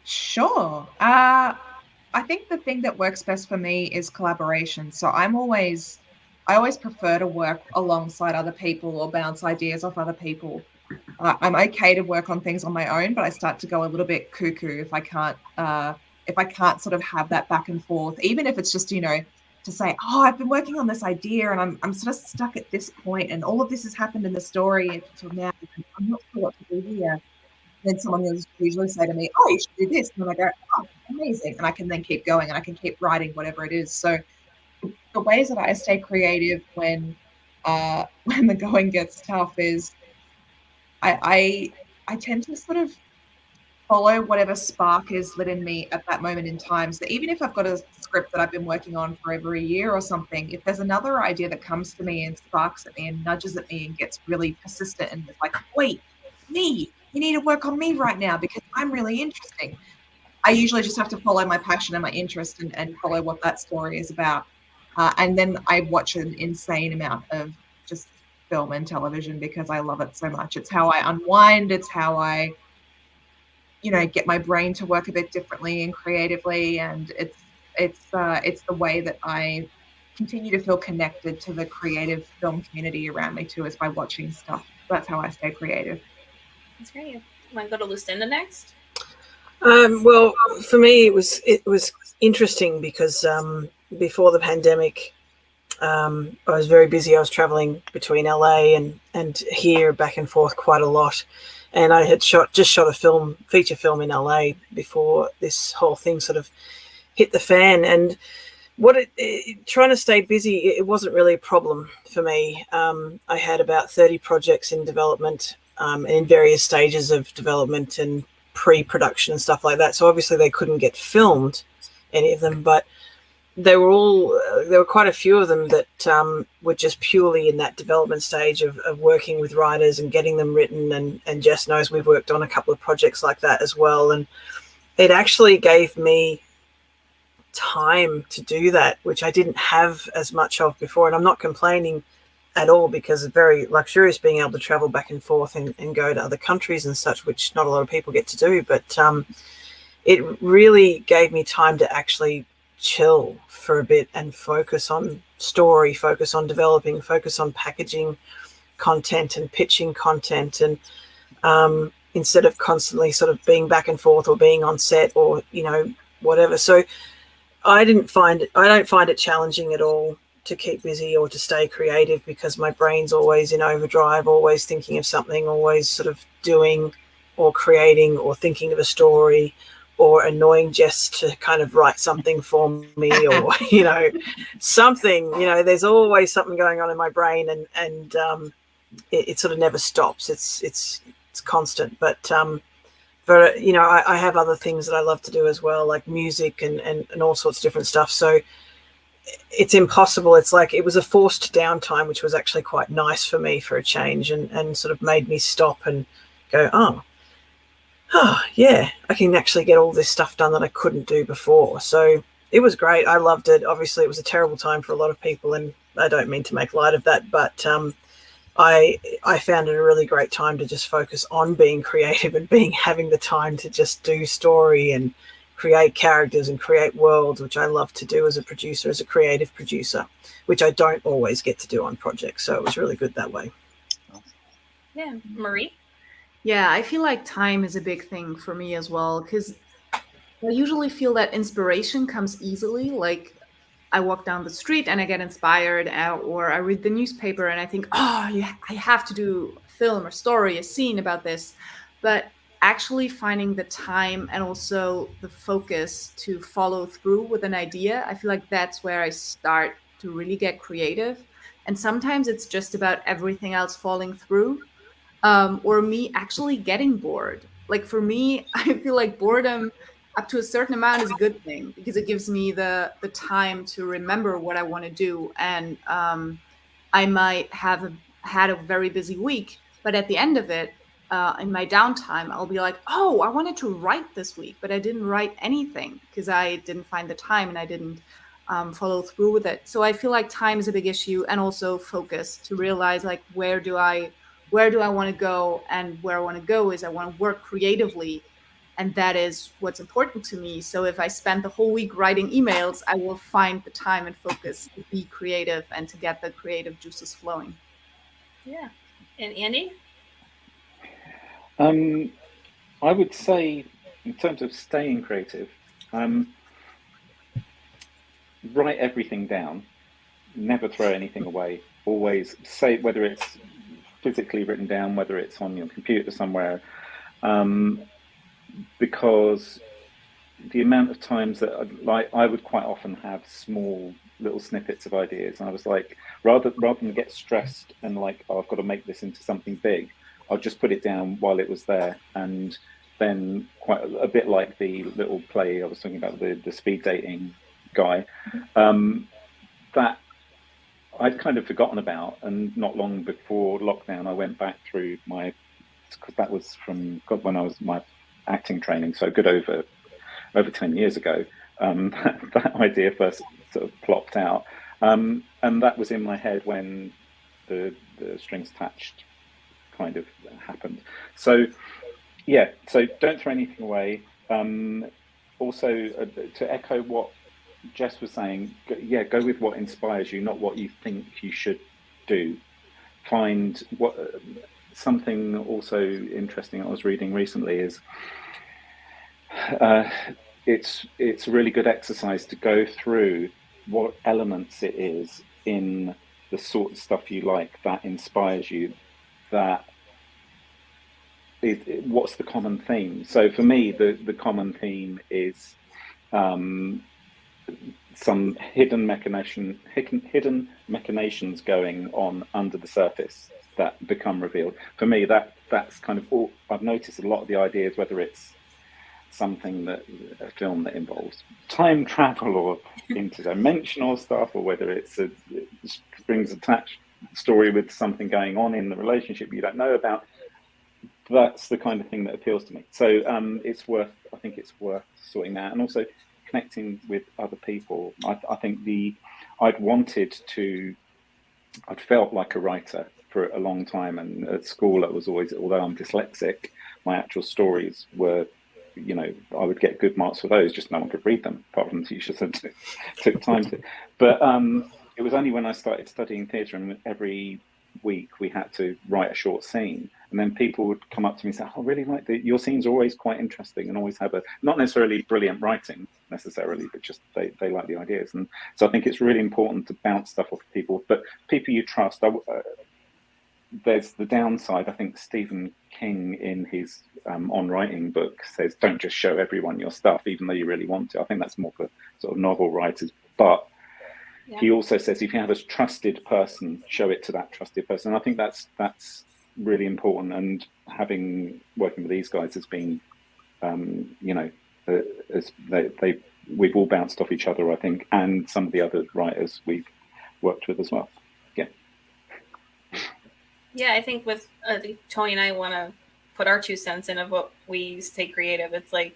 Sure. I think the thing that works best for me is collaboration. So I always prefer to work alongside other people or bounce ideas off other people. I'm okay to work on things on my own, but I start to go a little bit cuckoo if I can't sort of have that back and forth, even if it's just, to say, oh, I've been working on this idea and I'm sort of stuck at this point, and all of this has happened in the story until now. I'm not sure what to do here. Then someone will usually say to me, oh, you should do this. And then I go, oh, amazing. And I can then keep going and I can keep writing whatever it is. So the ways that I stay creative when the going gets tough is I tend to sort of follow whatever spark is lit in me at that moment in time. So even if I've got a script that I've been working on for over a year or something, if there's another idea that comes to me and sparks at me and nudges at me and gets really persistent and it's like, wait, you need to work on me right now because I'm really interesting. I usually just have to follow my passion and my interest and follow what that story is about. And then I watch an insane amount of just film and television because I love it so much. It's how I unwind. It's how I, get my brain to work a bit differently and creatively. And it's the way that I continue to feel connected to the creative film community around me too, is by watching stuff that's how I stay creative. That's great. You want to go to Lucinda next? Well, for me, it was interesting because before the pandemic, I was very busy. I was traveling between LA and here, back and forth quite a lot. And I had just shot a feature film in LA before this whole thing sort of hit the fan. And trying to stay busy, it wasn't really a problem for me. I had about 30 projects in development, in various stages of development and pre-production and stuff like that. So obviously they couldn't get filmed, any of them, but there were quite a few of them that were just purely in that development stage of working with writers and getting them written. And Jess knows we've worked on a couple of projects like that as well. And it actually gave me time to do that, which I didn't have as much of before. And I'm not complaining at all, because it's very luxurious being able to travel back and forth and go to other countries and such, which not a lot of people get to do. But it really gave me time to actually chill for a bit and focus on story, focus on developing, focus on packaging content and pitching content, and instead of constantly sort of being back and forth or being on set or whatever. So I don't find it challenging at all to keep busy or to stay creative, because my brain's always in overdrive, always thinking of something, always sort of doing or creating or thinking of a story, or annoying Jess to kind of write something for me, or something. There's always something going on in my brain, and it sort of never stops. It's constant. But I have other things that I love to do as well, like music and all sorts of different stuff. So it's impossible. It's like it was a forced downtime, which was actually quite nice for me for a change, and sort of made me stop and go, oh yeah, I can actually get all this stuff done that I couldn't do before. So it was great. I loved it. Obviously, it was a terrible time for a lot of people, and I don't mean to make light of that, but I found it a really great time to just focus on being creative and having the time to just do story and create characters and create worlds, which I love to do as a producer, as a creative producer, which I don't always get to do on projects. So it was really good that way. Yeah. Marie? Yeah, I feel like time is a big thing for me as well, because I usually feel that inspiration comes easily. Like I walk down the street and I get inspired, or I read the newspaper and I think, I have to do a film or story, a scene about this. But actually finding the time and also the focus to follow through with an idea, I feel like that's where I start to really get creative. And sometimes it's just about everything else falling through. Or me actually getting bored. Like for me, I feel like boredom up to a certain amount is a good thing, because it gives me the time to remember what I want to do. And I might have had a very busy week, but at the end of it, in my downtime, I'll be like, oh, I wanted to write this week, but I didn't write anything because I didn't find the time and I didn't follow through with it. So I feel like time is a big issue, and also focus, to realize like where do I want to go, and where I want to go is I want to work creatively, and that is what's important to me. So if I spend the whole week writing emails, I will find the time and focus to be creative and to get the creative juices flowing. Yeah. And Andy? I would say, in terms of staying creative, write everything down, never throw anything away. Always say, whether it's physically written down, whether it's on your computer somewhere, because the amount of times that I would quite often have small little snippets of ideas, and I was like, rather than get stressed and like, oh, I've got to make this into something big, I'll just put it down while it was there. And then, quite a bit like the little play I was talking about, the speed dating guy, that I'd kind of forgotten about. And not long before lockdown, I went back through because that was from when I was my acting training, so good over 10 years ago. That idea first sort of plopped out, and that was in my head when the Strings Attached kind of happened. So yeah, so don't throw anything away. Also, to echo what Jess was saying, go with what inspires you, not what you think you should do. something also interesting I was reading recently is it's a really good exercise to go through what elements it is in the sort of stuff you like that inspires you, that what's the common theme. So for me, the common theme is some hidden machinations going on under the surface that become revealed. For me, that's kind of all I've noticed. A lot of the ideas, whether it's something a film that involves time travel or interdimensional stuff, or whether it's a strings attached story with something going on in the relationship you don't know about, that's the kind of thing that appeals to me. So I think it's worth sorting that, and also connecting with other people. I think I'd felt like a writer for a long time, and at school I was always, although I'm dyslexic, my actual stories were, I would get good marks for those, just no one could read them apart from the teachers that took time to. But it was only when I started studying theatre, and every week we had to write a short scene, and then people would come up to me and say, "I really like your scenes are always quite interesting and always have not necessarily brilliant writing necessarily, but just they like the ideas." And so I think it's really important to bounce stuff off people, but people you trust. There's the downside. I think Stephen King in his On Writing book says, don't just show everyone your stuff, even though you really want to. I think that's more for sort of novel writers. But he also says, if you have a trusted person, show it to that trusted person. And I think that's really important. And working with these guys has been, we've all bounced off each other, I think, and some of the other writers we've worked with as well. Yeah, I think with Tony and I want to put our 2 cents in of what we stay creative. It's like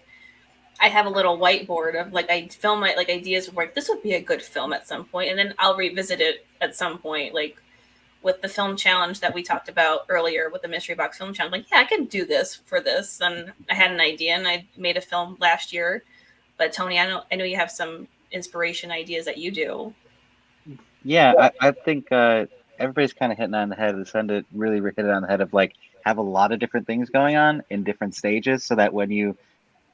I have a little whiteboard of I film my ideas of this would be a good film at some point, and then I'll revisit it at some point. Like with the film challenge that we talked about earlier with the Mystery Box Film Challenge, I can do this for this, and I had an idea, and I made a film last year. But Tony, I know you have some inspiration ideas that you do. Yeah, I think everybody's kind of hitting on the head. Really hit it on the head of have a lot of different things going on in different stages, so that when you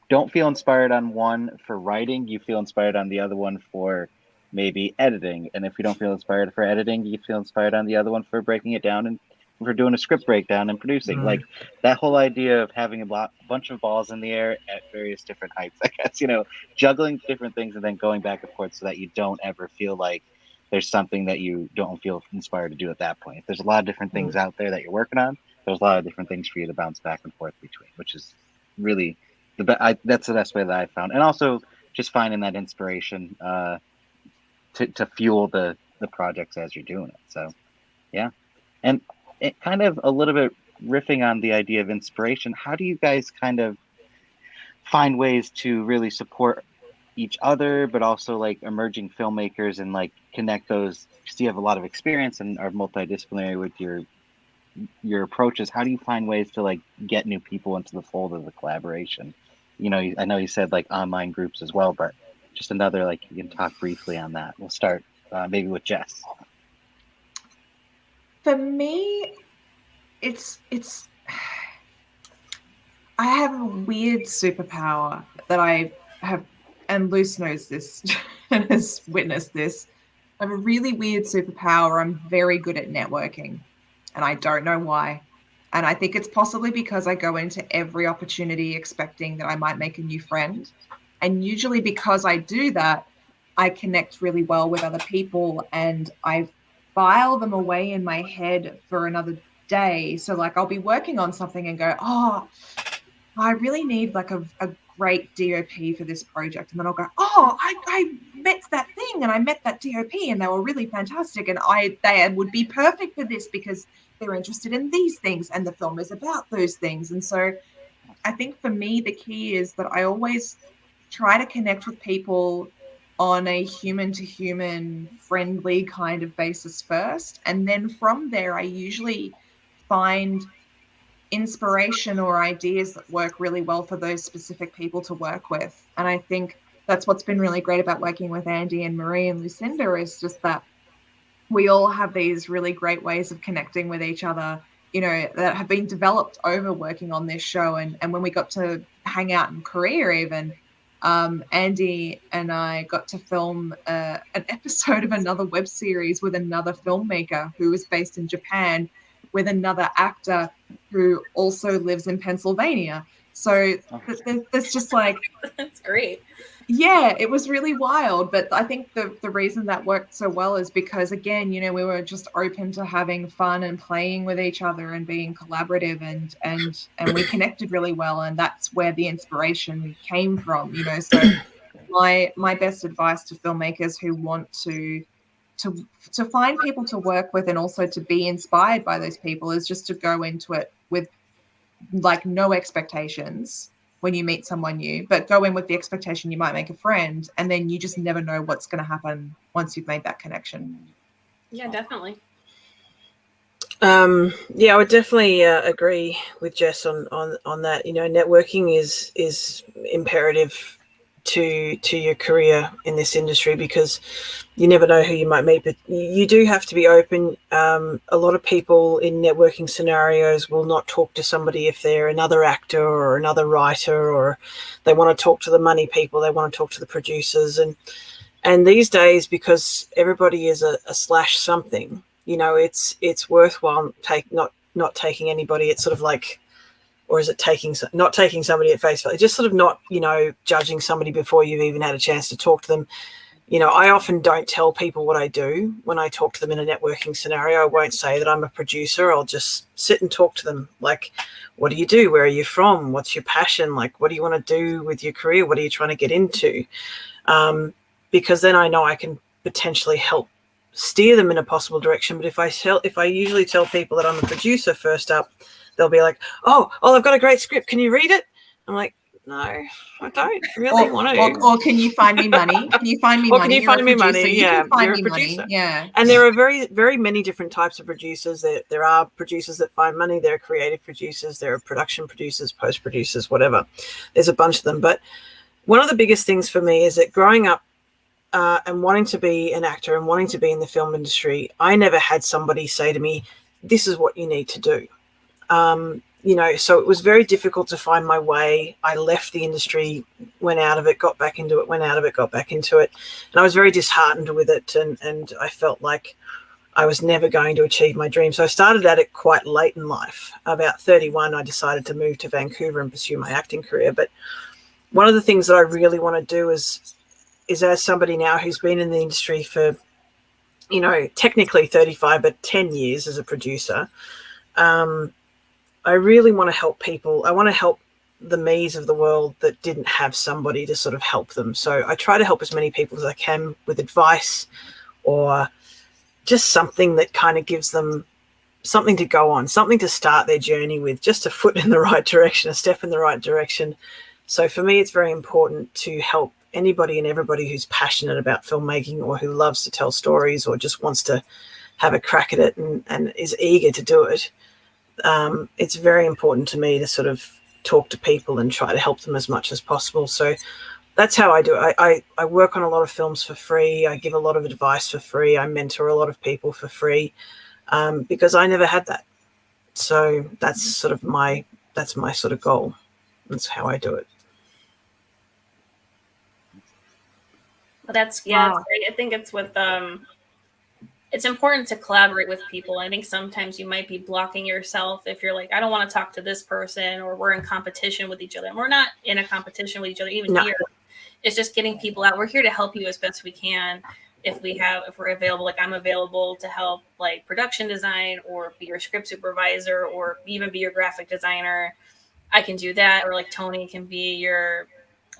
don't feel inspired on one for writing, you feel inspired on the other one for maybe editing. And if you don't feel inspired for editing, you feel inspired on the other one for breaking it down and for doing a script breakdown and producing. That whole idea of having a bunch of balls in the air at various different heights, I guess, juggling different things and then going back and forth so that you don't ever feel like there's something that you don't feel inspired to do at that point. There's a lot of different things out there that you're working on. There's a lot of different things for you to bounce back and forth between, which is really that's the best way that I found. And also just finding that inspiration to fuel the projects as you're doing it. So, yeah. And it kind of a little bit riffing on the idea of inspiration, how do you guys kind of find ways to really support each other, but also emerging filmmakers and connect those? Because you have a lot of experience and are multidisciplinary with your approaches. How do you find ways to get new people into the fold of the collaboration? I know you said online groups as well, but just another you can talk briefly on that. We'll start maybe with Jess. For me, it's I have a weird superpower that I have, and Luce knows this and has witnessed this. I have a really weird superpower. I'm very good at networking, and I don't know why. And I think it's possibly because I go into every opportunity expecting that I might make a new friend. And usually because I do that, I connect really well with other people, and I file them away in my head for another day. So I'll be working on something and go, oh, I really need a great DOP for this project. And then I'll go, oh, I met that thing and I met that DOP and they were really fantastic. And they would be perfect for this because they're interested in these things and the film is about those things. And so I think for me, the key is that I always try to connect with people on a human to human friendly kind of basis first. And then from there, I usually find inspiration or ideas that work really well for those specific people to work with. And I think that's what's been really great about working with Andy and Marie and Lucinda, is just that we all have these really great ways of connecting with each other you know, that have been developed over working on this show. And when we got to hang out in Korea even, Andy and I got to film an episode of another web series with another filmmaker who was based in Japan with another actor who also lives in Pennsylvania. So there's just like... That's great. Yeah, it was really wild. But I think the reason that worked so well is because, again, you know, we were just open to having fun and playing with each other and being collaborative, and we connected really well. And that's where the inspiration came from, you know. So my best advice to filmmakers who want to find people to work with and also to be inspired by those people is just to go into it with like no expectations when you meet someone new, but go in with the expectation you might make a friend, and then you just never know what's going to happen once you've made that connection. Yeah, definitely. Yeah, I would definitely agree with Jess on that. You know, networking is imperative to your career in this industry, because you never know who you might meet, but you do have to be open. A lot of people in networking scenarios will not talk to somebody if they're another actor or another writer, or they want to talk to the money people, they want to talk to the producers. And these days, because everybody is a slash something, you know, it's worthwhile not taking anybody. It's sort of like, or is it not taking somebody at face value? Just sort of not, you know, judging somebody before you've even had a chance to talk to them. You know, I often don't tell people what I do when I talk to them in a networking scenario. I won't say that I'm a producer. I'll just sit and talk to them. Like, what do you do? Where are you from? What's your passion? Like, what do you want to do with your career? What are you trying to get into? Because then I know I can potentially help steer them in a possible direction. But if I usually tell people that I'm a producer first up, they'll be like, oh, I've got a great script. Can you read it? I'm like, no, I don't really want to. Or can you find me money? Can you find me money? Can you find me money? Yeah, you're a producer. Yeah. And there are very, very many different types of producers. There are producers that find money. There are creative producers. There are production producers, post producers, whatever. There's a bunch of them. But one of the biggest things for me is that growing up and wanting to be an actor and wanting to be in the film industry, I never had somebody say to me, this is what you need to do. You know, so it was very difficult to find my way. I left the industry, went out of it, got back into it, went out of it, got back into it. And I was very disheartened with it. And I felt like I was never going to achieve my dream. So I started at it quite late in life. About 31, I decided to move to Vancouver and pursue my acting career. But one of the things that I really want to do is as somebody now who's been in the industry for, you know, technically 35, but 10 years as a producer, I really want to help people. I want to help the me's of the world that didn't have somebody to sort of help them. So I try to help as many people as I can with advice or just something that kind of gives them something to go on, something to start their journey with, just a foot in the right direction, a step in the right direction. So for me, it's very important to help anybody and everybody who's passionate about filmmaking or who loves to tell stories or just wants to have a crack at it and is eager to do it. It's very important to me to sort of talk to people and try to help them as much as possible. So that's how I do it. I work on a lot of films for free. I give a lot of advice for free. I mentor a lot of people for free because I never had that. So that's sort of my sort of goal. That's how I do it. Well, that's great. I think it's with it's important to collaborate with people. I think sometimes you might be blocking yourself if you're like, I don't want to talk to this person, or we're in competition with each other. And we're not in a competition with each other, even here. It's just getting people out. We're here to help you as best we can. If we're available, like I'm available to help like production design or be your script supervisor or even be your graphic designer. I can do that. Or like Tony can be your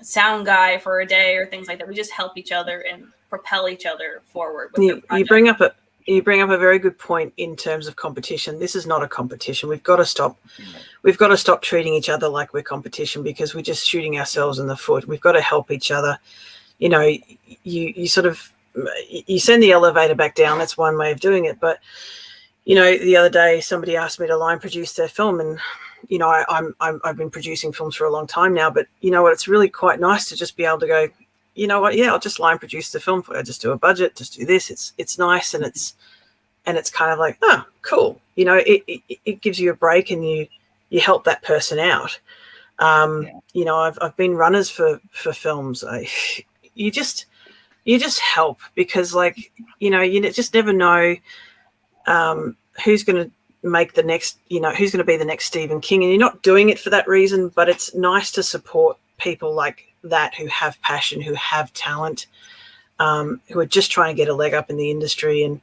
sound guy for a day or things like that. We just help each other and propel each other forward. With You bring up a very good point in terms of competition. This is not a competition. We've got to stop treating each other like we're competition, because we're just shooting ourselves in the foot. We've got to help each other. You know, you send the elevator back down. That's one way of doing it. But you know, the other day somebody asked me to line produce their film, and you know, I've been producing films for a long time now. But you know what? It's really quite nice to just be able to go, you know what? Yeah, I'll just line produce the film for you. I just do a budget, just do this. It's nice, and and it's kind of like, oh, cool. You know, it gives you a break, and you help that person out. You know, I've been runners for films. You just help, because, like, you know, you just never know who's going to make the next, you know, who's going to be the next Stephen King, and you're not doing it for that reason, but it's nice to support people like that who have passion, who have talent, who are just trying to get a leg up in the industry, and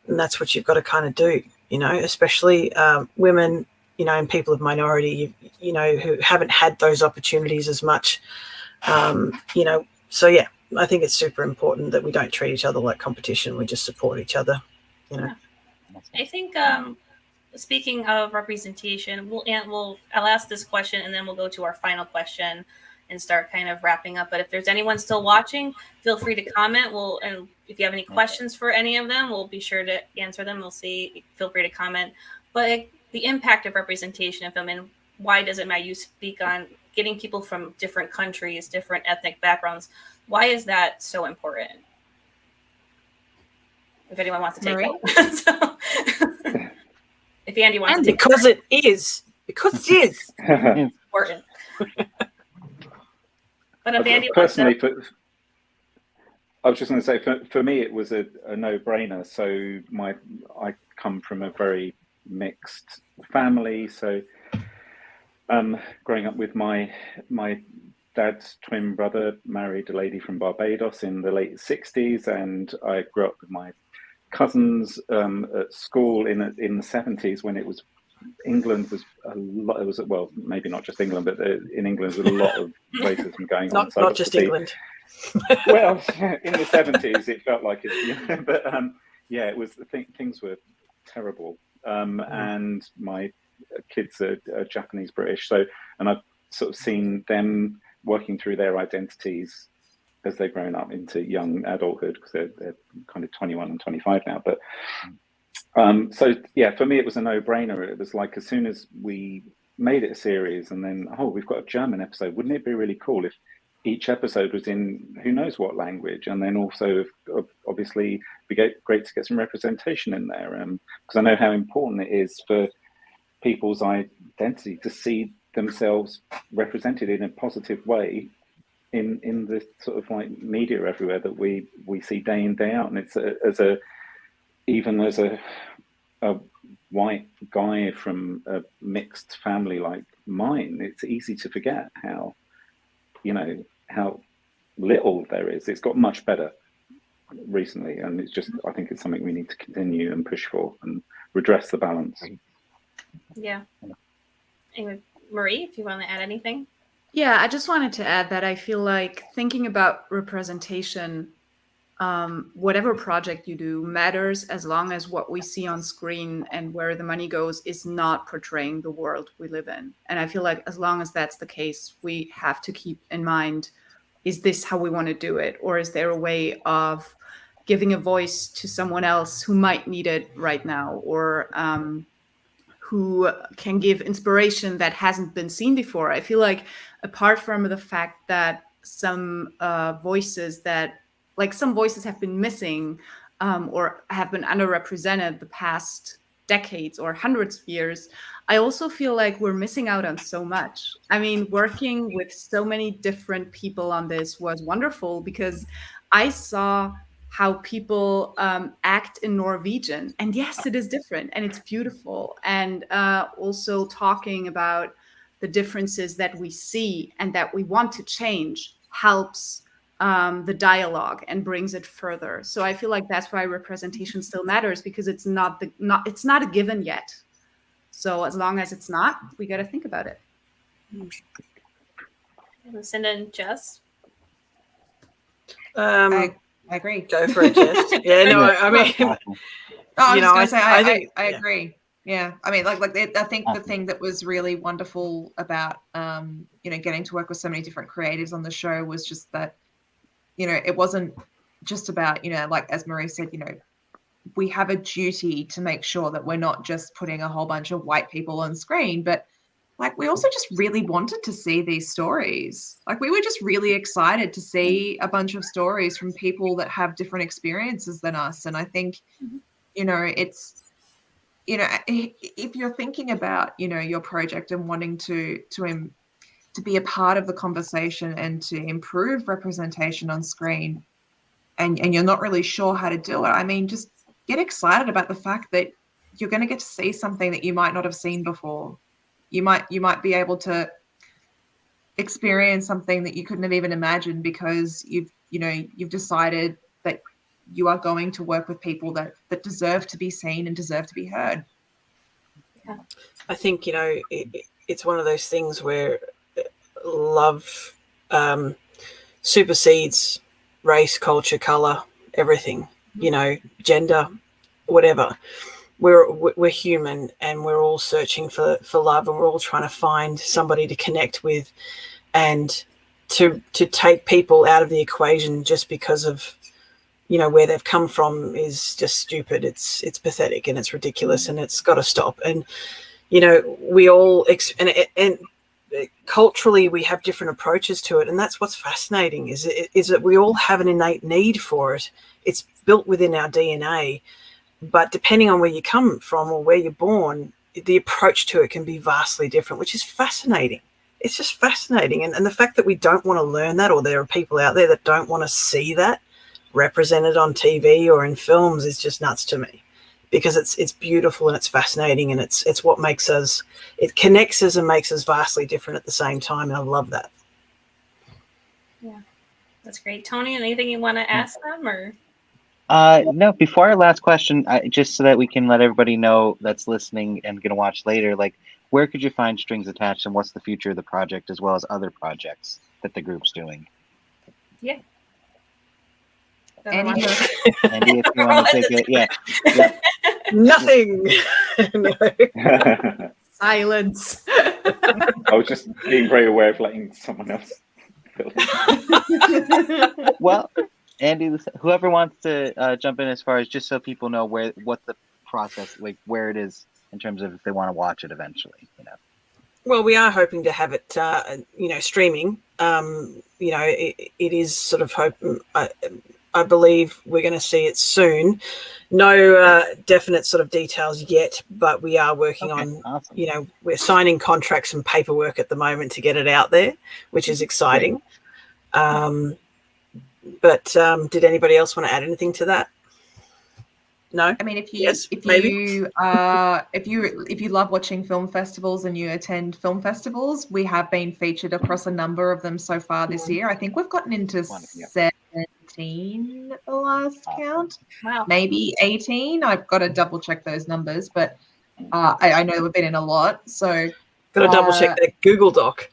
that's what you've got to kind of do, you know, especially women, you know, and people of minority, you know, who haven't had those opportunities as much, you know. So yeah, I think it's super important that we don't treat each other like competition. We just support each other, you know. I think speaking of representation, I'll ask this question, and then we'll go to our final question and start kind of wrapping up. But if there's anyone still watching, feel free to comment. And if you have any questions for any of them, we'll be sure to answer them. We'll see. Feel free to comment. But the impact of representation in film, and why does it matter? You speak on getting people from different countries, different ethnic backgrounds. Why is that so important? If anyone wants to take it. So, if Andy wants to take because it is. Because it is. Important. But if Andy personally, I was just going to say, for me, it was a no-brainer. So I come from a very mixed family. So growing up with my dad's twin brother married a lady from Barbados in the late 60s, and I grew up with my cousins at school in the 70s, when England was a lot. It was, well, maybe not just England, but in England there was a lot of racism going on. Not just England. Well, in the 70s it felt like it, yeah, but yeah, it was. Things were terrible, and my kids are Japanese British, and I've sort of seen them working through their identities as they've grown up into young adulthood, because they're kind of 21 and 25 now. But so yeah, for me it was a no-brainer. It was like, as soon as we made it a series, and then, oh, we've got a German episode, wouldn't it be really cool if each episode was in who knows what language? And then also, obviously, it'd be great to get some representation in there, because I know how important it is for people's identity to see themselves represented in a positive way in the sort of like media everywhere that we see day in, day out. And it's even as a white guy from a mixed family like mine, it's easy to forget how little there is. It's got much better recently, and it's just, I think it's something we need to continue and push for and redress the balance. Yeah. Anyway, Marie, if you want to add anything. Yeah, I just wanted to add that I feel like thinking about representation, whatever project you do matters, as long as what we see on screen and where the money goes is not portraying the world we live in. And I feel like as long as that's the case, we have to keep in mind, is this how we want to do it? Or is there a way of giving a voice to someone else who might need it right now, or who can give inspiration that hasn't been seen before? I feel like, apart from the fact that some voices have been missing or have been underrepresented the past decades or hundreds of years, I also feel like we're missing out on so much. I mean, working with so many different people on this was wonderful, because I saw how people act in Norwegian. And yes, it is different and it's beautiful. And also talking about the differences that we see and that we want to change helps the dialogue and brings it further. So I feel like that's why representation still matters, because it's not a given yet. So as long as it's not, we got to think about it. Lucinda and Jess. I agree. Go for it, Jess. Yeah, no, I mean, I was just going to say, I agree. Yeah, I mean, I think the thing that was really wonderful about, getting to work with so many different creatives on the show was just that, it wasn't just about, like as Marie said, we have a duty to make sure that we're not just putting a whole bunch of white people on screen, but like we also just really wanted to see these stories. Like we were just really excited to see a bunch of stories from people that have different experiences than us. And I think, it's, if you're thinking about, your project and wanting to be a part of the conversation and to improve representation on screen, and you're not really sure how to do it, I mean, just get excited about the fact that you're going to get to see something that you might not have seen before. You might be able to experience something that you couldn't have even imagined because you've decided that you are going to work with people that deserve to be seen and deserve to be heard. Yeah. I think, it's one of those things where love supersedes race, culture, color, everything, gender, whatever. We're human, and we're all searching for love, and we're all trying to find somebody to connect with, and to take people out of the equation just because of where they've come from is just stupid. It's pathetic and it's ridiculous, and it's got to stop. And we all and culturally we have different approaches to it, and that's what's fascinating is that we all have an innate need for it. It's built within our DNA. But depending on where you come from or where you're born, the approach to it can be vastly different, which is fascinating. It's just fascinating. And the fact that we don't want to learn that, or there are people out there that don't want to see that represented on TV or in films, is just nuts to me, because it's beautiful and it's fascinating, and it's what makes us, it connects us and makes us vastly different at the same time. And I love that. Yeah, that's great. Tony, anything you want to ask them or? No, before our last question, just so that we can let everybody know that's listening and going to watch later, like, where could you find Strings Attached, and what's the future of the project, as well as other projects that the group's doing? Yeah. Andy, if you want to take it, yeah. Nothing. Silence. I was just being very aware of letting someone else fill in. Well, Andy, whoever wants to jump in, as far as just so people know what the process, like where it is in terms of if they want to watch it eventually, Well, we are hoping to have it, streaming. It is sort of hope. I believe we're going to see it soon. No definite sort of details yet, but we are working on. Awesome. We're signing contracts and paperwork at the moment to get it out there, which is exciting. But did anybody else want to add anything to that? No. I mean, if you love watching film festivals and you attend film festivals, we have been featured across a number of them so far this year. I think we've gotten into 17 at the last count. Wow. Maybe 18. I've got to double check those numbers, but I know we've been in a lot. So got to double check that Google Doc.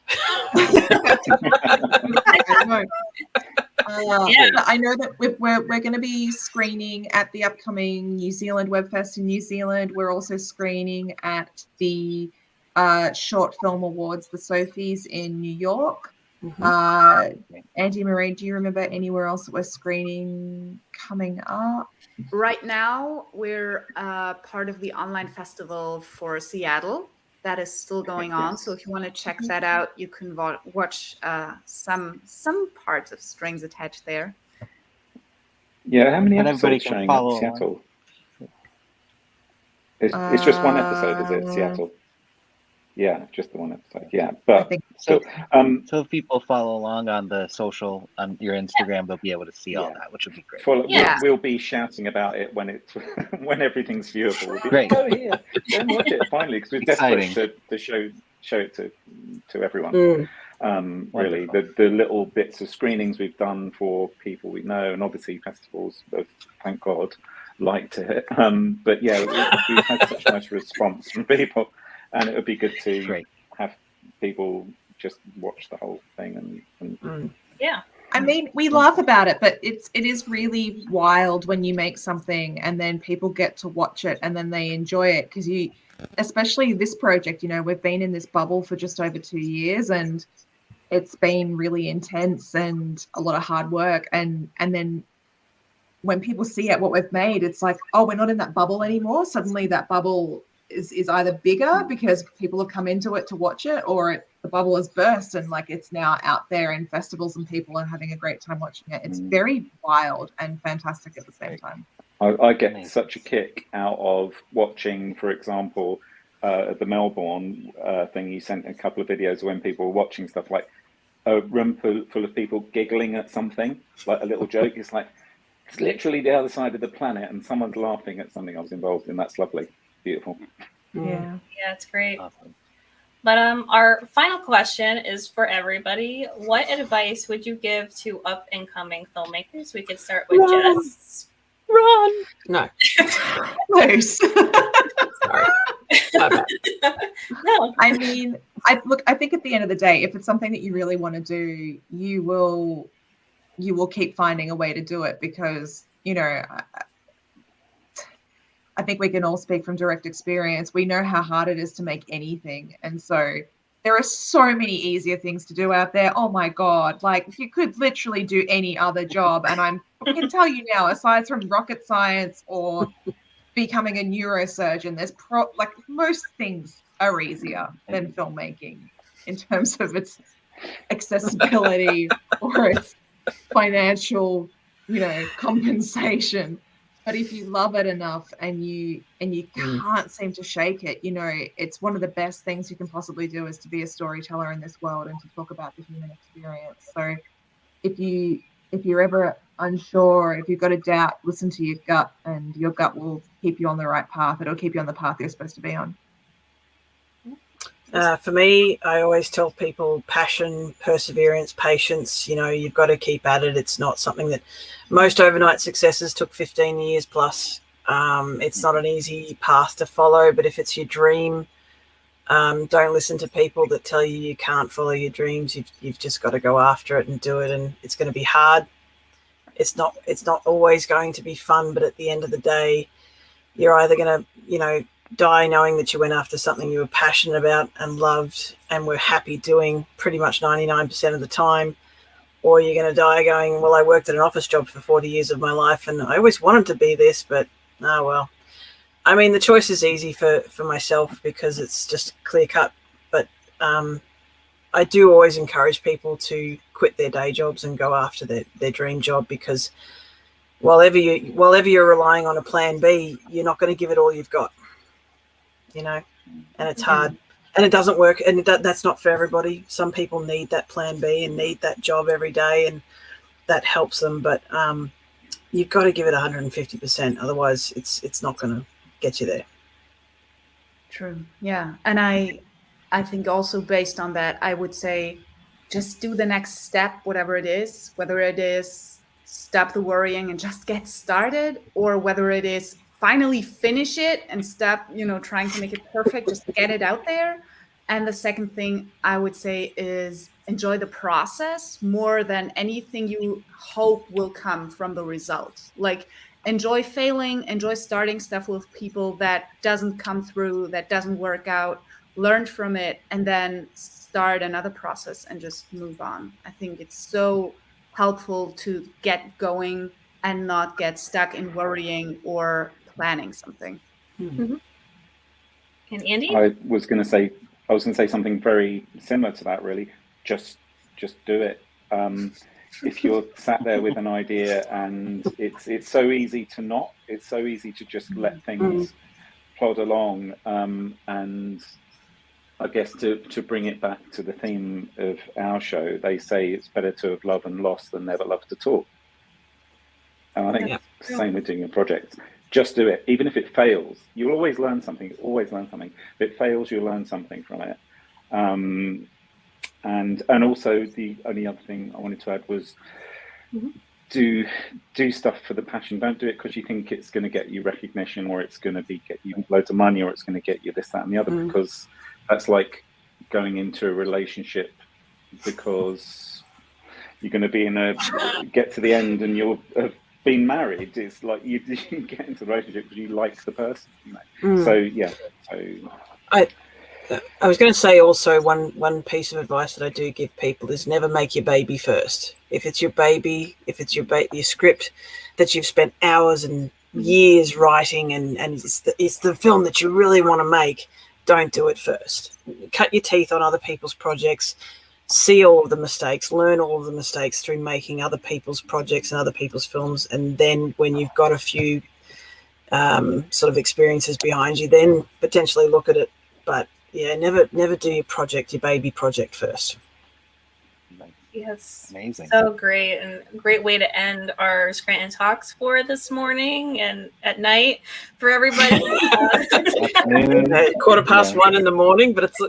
I know that we're going to be screening at the upcoming New Zealand Web Fest in New Zealand. We're also screening at the Short Film Awards, the Sophies in New York. Andy Marie, do you remember anywhere else that we're screening coming up? Right now, we're part of the online festival for Seattle. That is still going on. So if you want to check that out, you can watch some parts of Strings Attached there. Yeah, how many And everybody episodes can showing follow at Seattle? It's just one episode, is it, Seattle? Yeah, just the one episode. Yeah, but still. So if people follow along on the social, on your Instagram, they'll be able to see all that, which would be great. We'll be shouting about it when it's when everything's viewable. We'll be great. Go here, go and watch it finally, because we're desperate to show it to everyone. Really, the little bits of screenings we've done for people we know, and obviously festivals, thank God, liked it. But yeah, we've had such a nice response from people. And it would be good to have people just watch the whole thing and yeah. I mean, we laugh about it, but it is really wild when you make something and then people get to watch it and then they enjoy it, because especially this project, we've been in this bubble for just over 2 years, and it's been really intense and a lot of hard work, and then when people see what we've made, it's like, oh, we're not in that bubble anymore. Suddenly that bubble is either bigger because people have come into it to watch it, or the bubble has burst and it's now out there in festivals and people are having a great time watching it. It's very wild and fantastic at the same time. I get such a kick out of watching, for example, the Melbourne thing. You sent a couple of videos when people were watching stuff, like a room full of people giggling at something, like a little joke. It's like, it's literally the other side of the planet and someone's laughing at something I was involved in. That's lovely. Beautiful. Yeah. Yeah, it's great. Awesome. But our final question is for everybody. What advice would you give to up and coming filmmakers? We could start with Jess. Run. No. Close. Sorry. No. I mean, I think at the end of the day, if it's something that you really want to do, you will keep finding a way to do it, because, you know, I think we can all speak from direct experience. We know how hard it is to make anything. And so there are so many easier things to do out there. Oh my God. Like, if you could literally do any other job, and I can tell you now, aside from rocket science or becoming a neurosurgeon, there's like most things are easier than filmmaking in terms of its accessibility or its financial, you know, compensation. But if you love it enough and you can't seem to shake it, you know, it's one of the best things you can possibly do is to be a storyteller in this world and to talk about the human experience. So if you're ever unsure, if you've got a doubt, listen to your gut, and your gut will keep you on the right path. It'll keep you on the path you're supposed to be on. For me, I always tell people passion, perseverance, patience. You know, you've got to keep at it. It's not something that most overnight successes took 15 years plus. It's not an easy path to follow, but if it's your dream, don't listen to people that tell you can't follow your dreams. You've just got to go after it and do it, and it's going to be hard. It's not always going to be fun, but at the end of the day, you're either going to, you know, die knowing that you went after something you were passionate about and loved and were happy doing pretty much 99% of the time, or you're going to die going, well, I worked at an office job for 40 years of my life and I always wanted to be this, but oh well. I mean, the choice is easy for myself because it's just clear cut, but I do always encourage people to quit their day jobs and go after their dream job, because while ever you're relying on a plan B, you're not going to give it all you've got. You know, and it's hard and it doesn't work, and that's not for everybody. Some people need that plan B and need that job every day, and that helps them, but you've got to give it 150%, otherwise it's not going to get you there. True. Yeah. And I think also based on that, I would say just do the next step, whatever it is, whether it is stop the worrying and just get started, or whether it is finally finish it and stop, you know, trying to make it perfect, just get it out there. And the second thing I would say is enjoy the process more than anything you hope will come from the result. Like, enjoy failing, enjoy starting stuff with people that doesn't come through, that doesn't work out, learn from it, and then start another process and just move on. I think it's so helpful to get going and not get stuck in worrying or planning something. Mm-hmm. And Andy? I was going to say something very similar to that, really. Just do it. If you're sat there with an idea and it's so easy to not, it's so easy to just let things plod along. And I guess to bring it back to the theme of our show, they say it's better to have loved and lost than never loved at all. And I think it's the same with doing a project. Just do it. Even if it fails, you'll always learn something. Always learn something. If it fails, you'll learn something from it. And also the only other thing I wanted to add was do stuff for the passion. Don't do it because you think it's going to get you recognition, or it's going to get you loads of money, or it's going to get you this, that, and the other. Because that's like going into a relationship because you're going to be get to the end and you'll have been married. It's like you get into a relationship because you like the person. You know? So yeah. I was going to say also one piece of advice that I do give people is never make your baby first. If it's your baby, your script that you've spent hours and years writing and it's the film that you really want to make, don't do it first. Cut your teeth on other people's projects, see all of the mistakes, learn all of the mistakes through making other people's projects and other people's films. And then when you've got a few sort of experiences behind you, then potentially look at it. But yeah, never do your baby project first. Yes, amazing. So great, and great way to end our Scranton Talks for this morning and at night for everybody. 1:15 in the morning, but it's I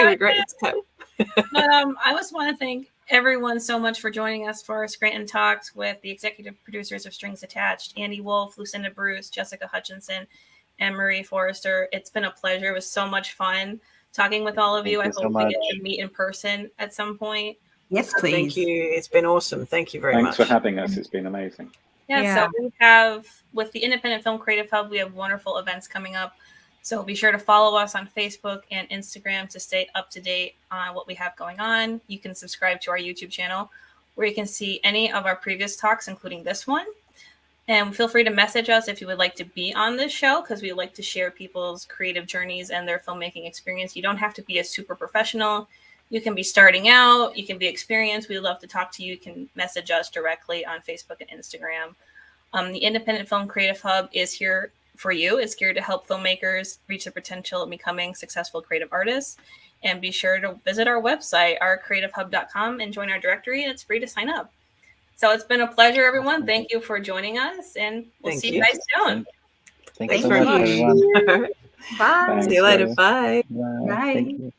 regret it. I just want to thank everyone so much for joining us for our Scranton Talks with the executive producers of Strings Attached, Andy Wolf, Lucinda Bruce, Jessica Hutchinson, and Marie Forrester. It's been a pleasure. It was so much fun talking with all of you. I hope we get to meet in person at some point. Yes, please. Thank you. It's been awesome. Thank you very much. Thanks for having us. It's been amazing. So we have, with the Independent Film Creative Hub, we have wonderful events coming up. So be sure to follow us on Facebook and Instagram to stay up to date on what we have going on. You can subscribe to our YouTube channel where you can see any of our previous talks, including this one. And feel free to message us if you would like to be on this show, because we like to share people's creative journeys and their filmmaking experience. You don't have to be a super professional. You can be starting out. You can be experienced. We'd love to talk to you. You can message us directly on Facebook and Instagram. The Independent Film Creative Hub is here for you. It's here to help filmmakers reach their potential of becoming successful creative artists. And be sure to visit our website, ourcreativehub.com, and join our directory. And it's free to sign up. So it's been a pleasure, everyone. Thank you for joining us, and we'll see you guys soon. Thanks so much, everyone. Bye. See you later. Bye. Bye. Thank you.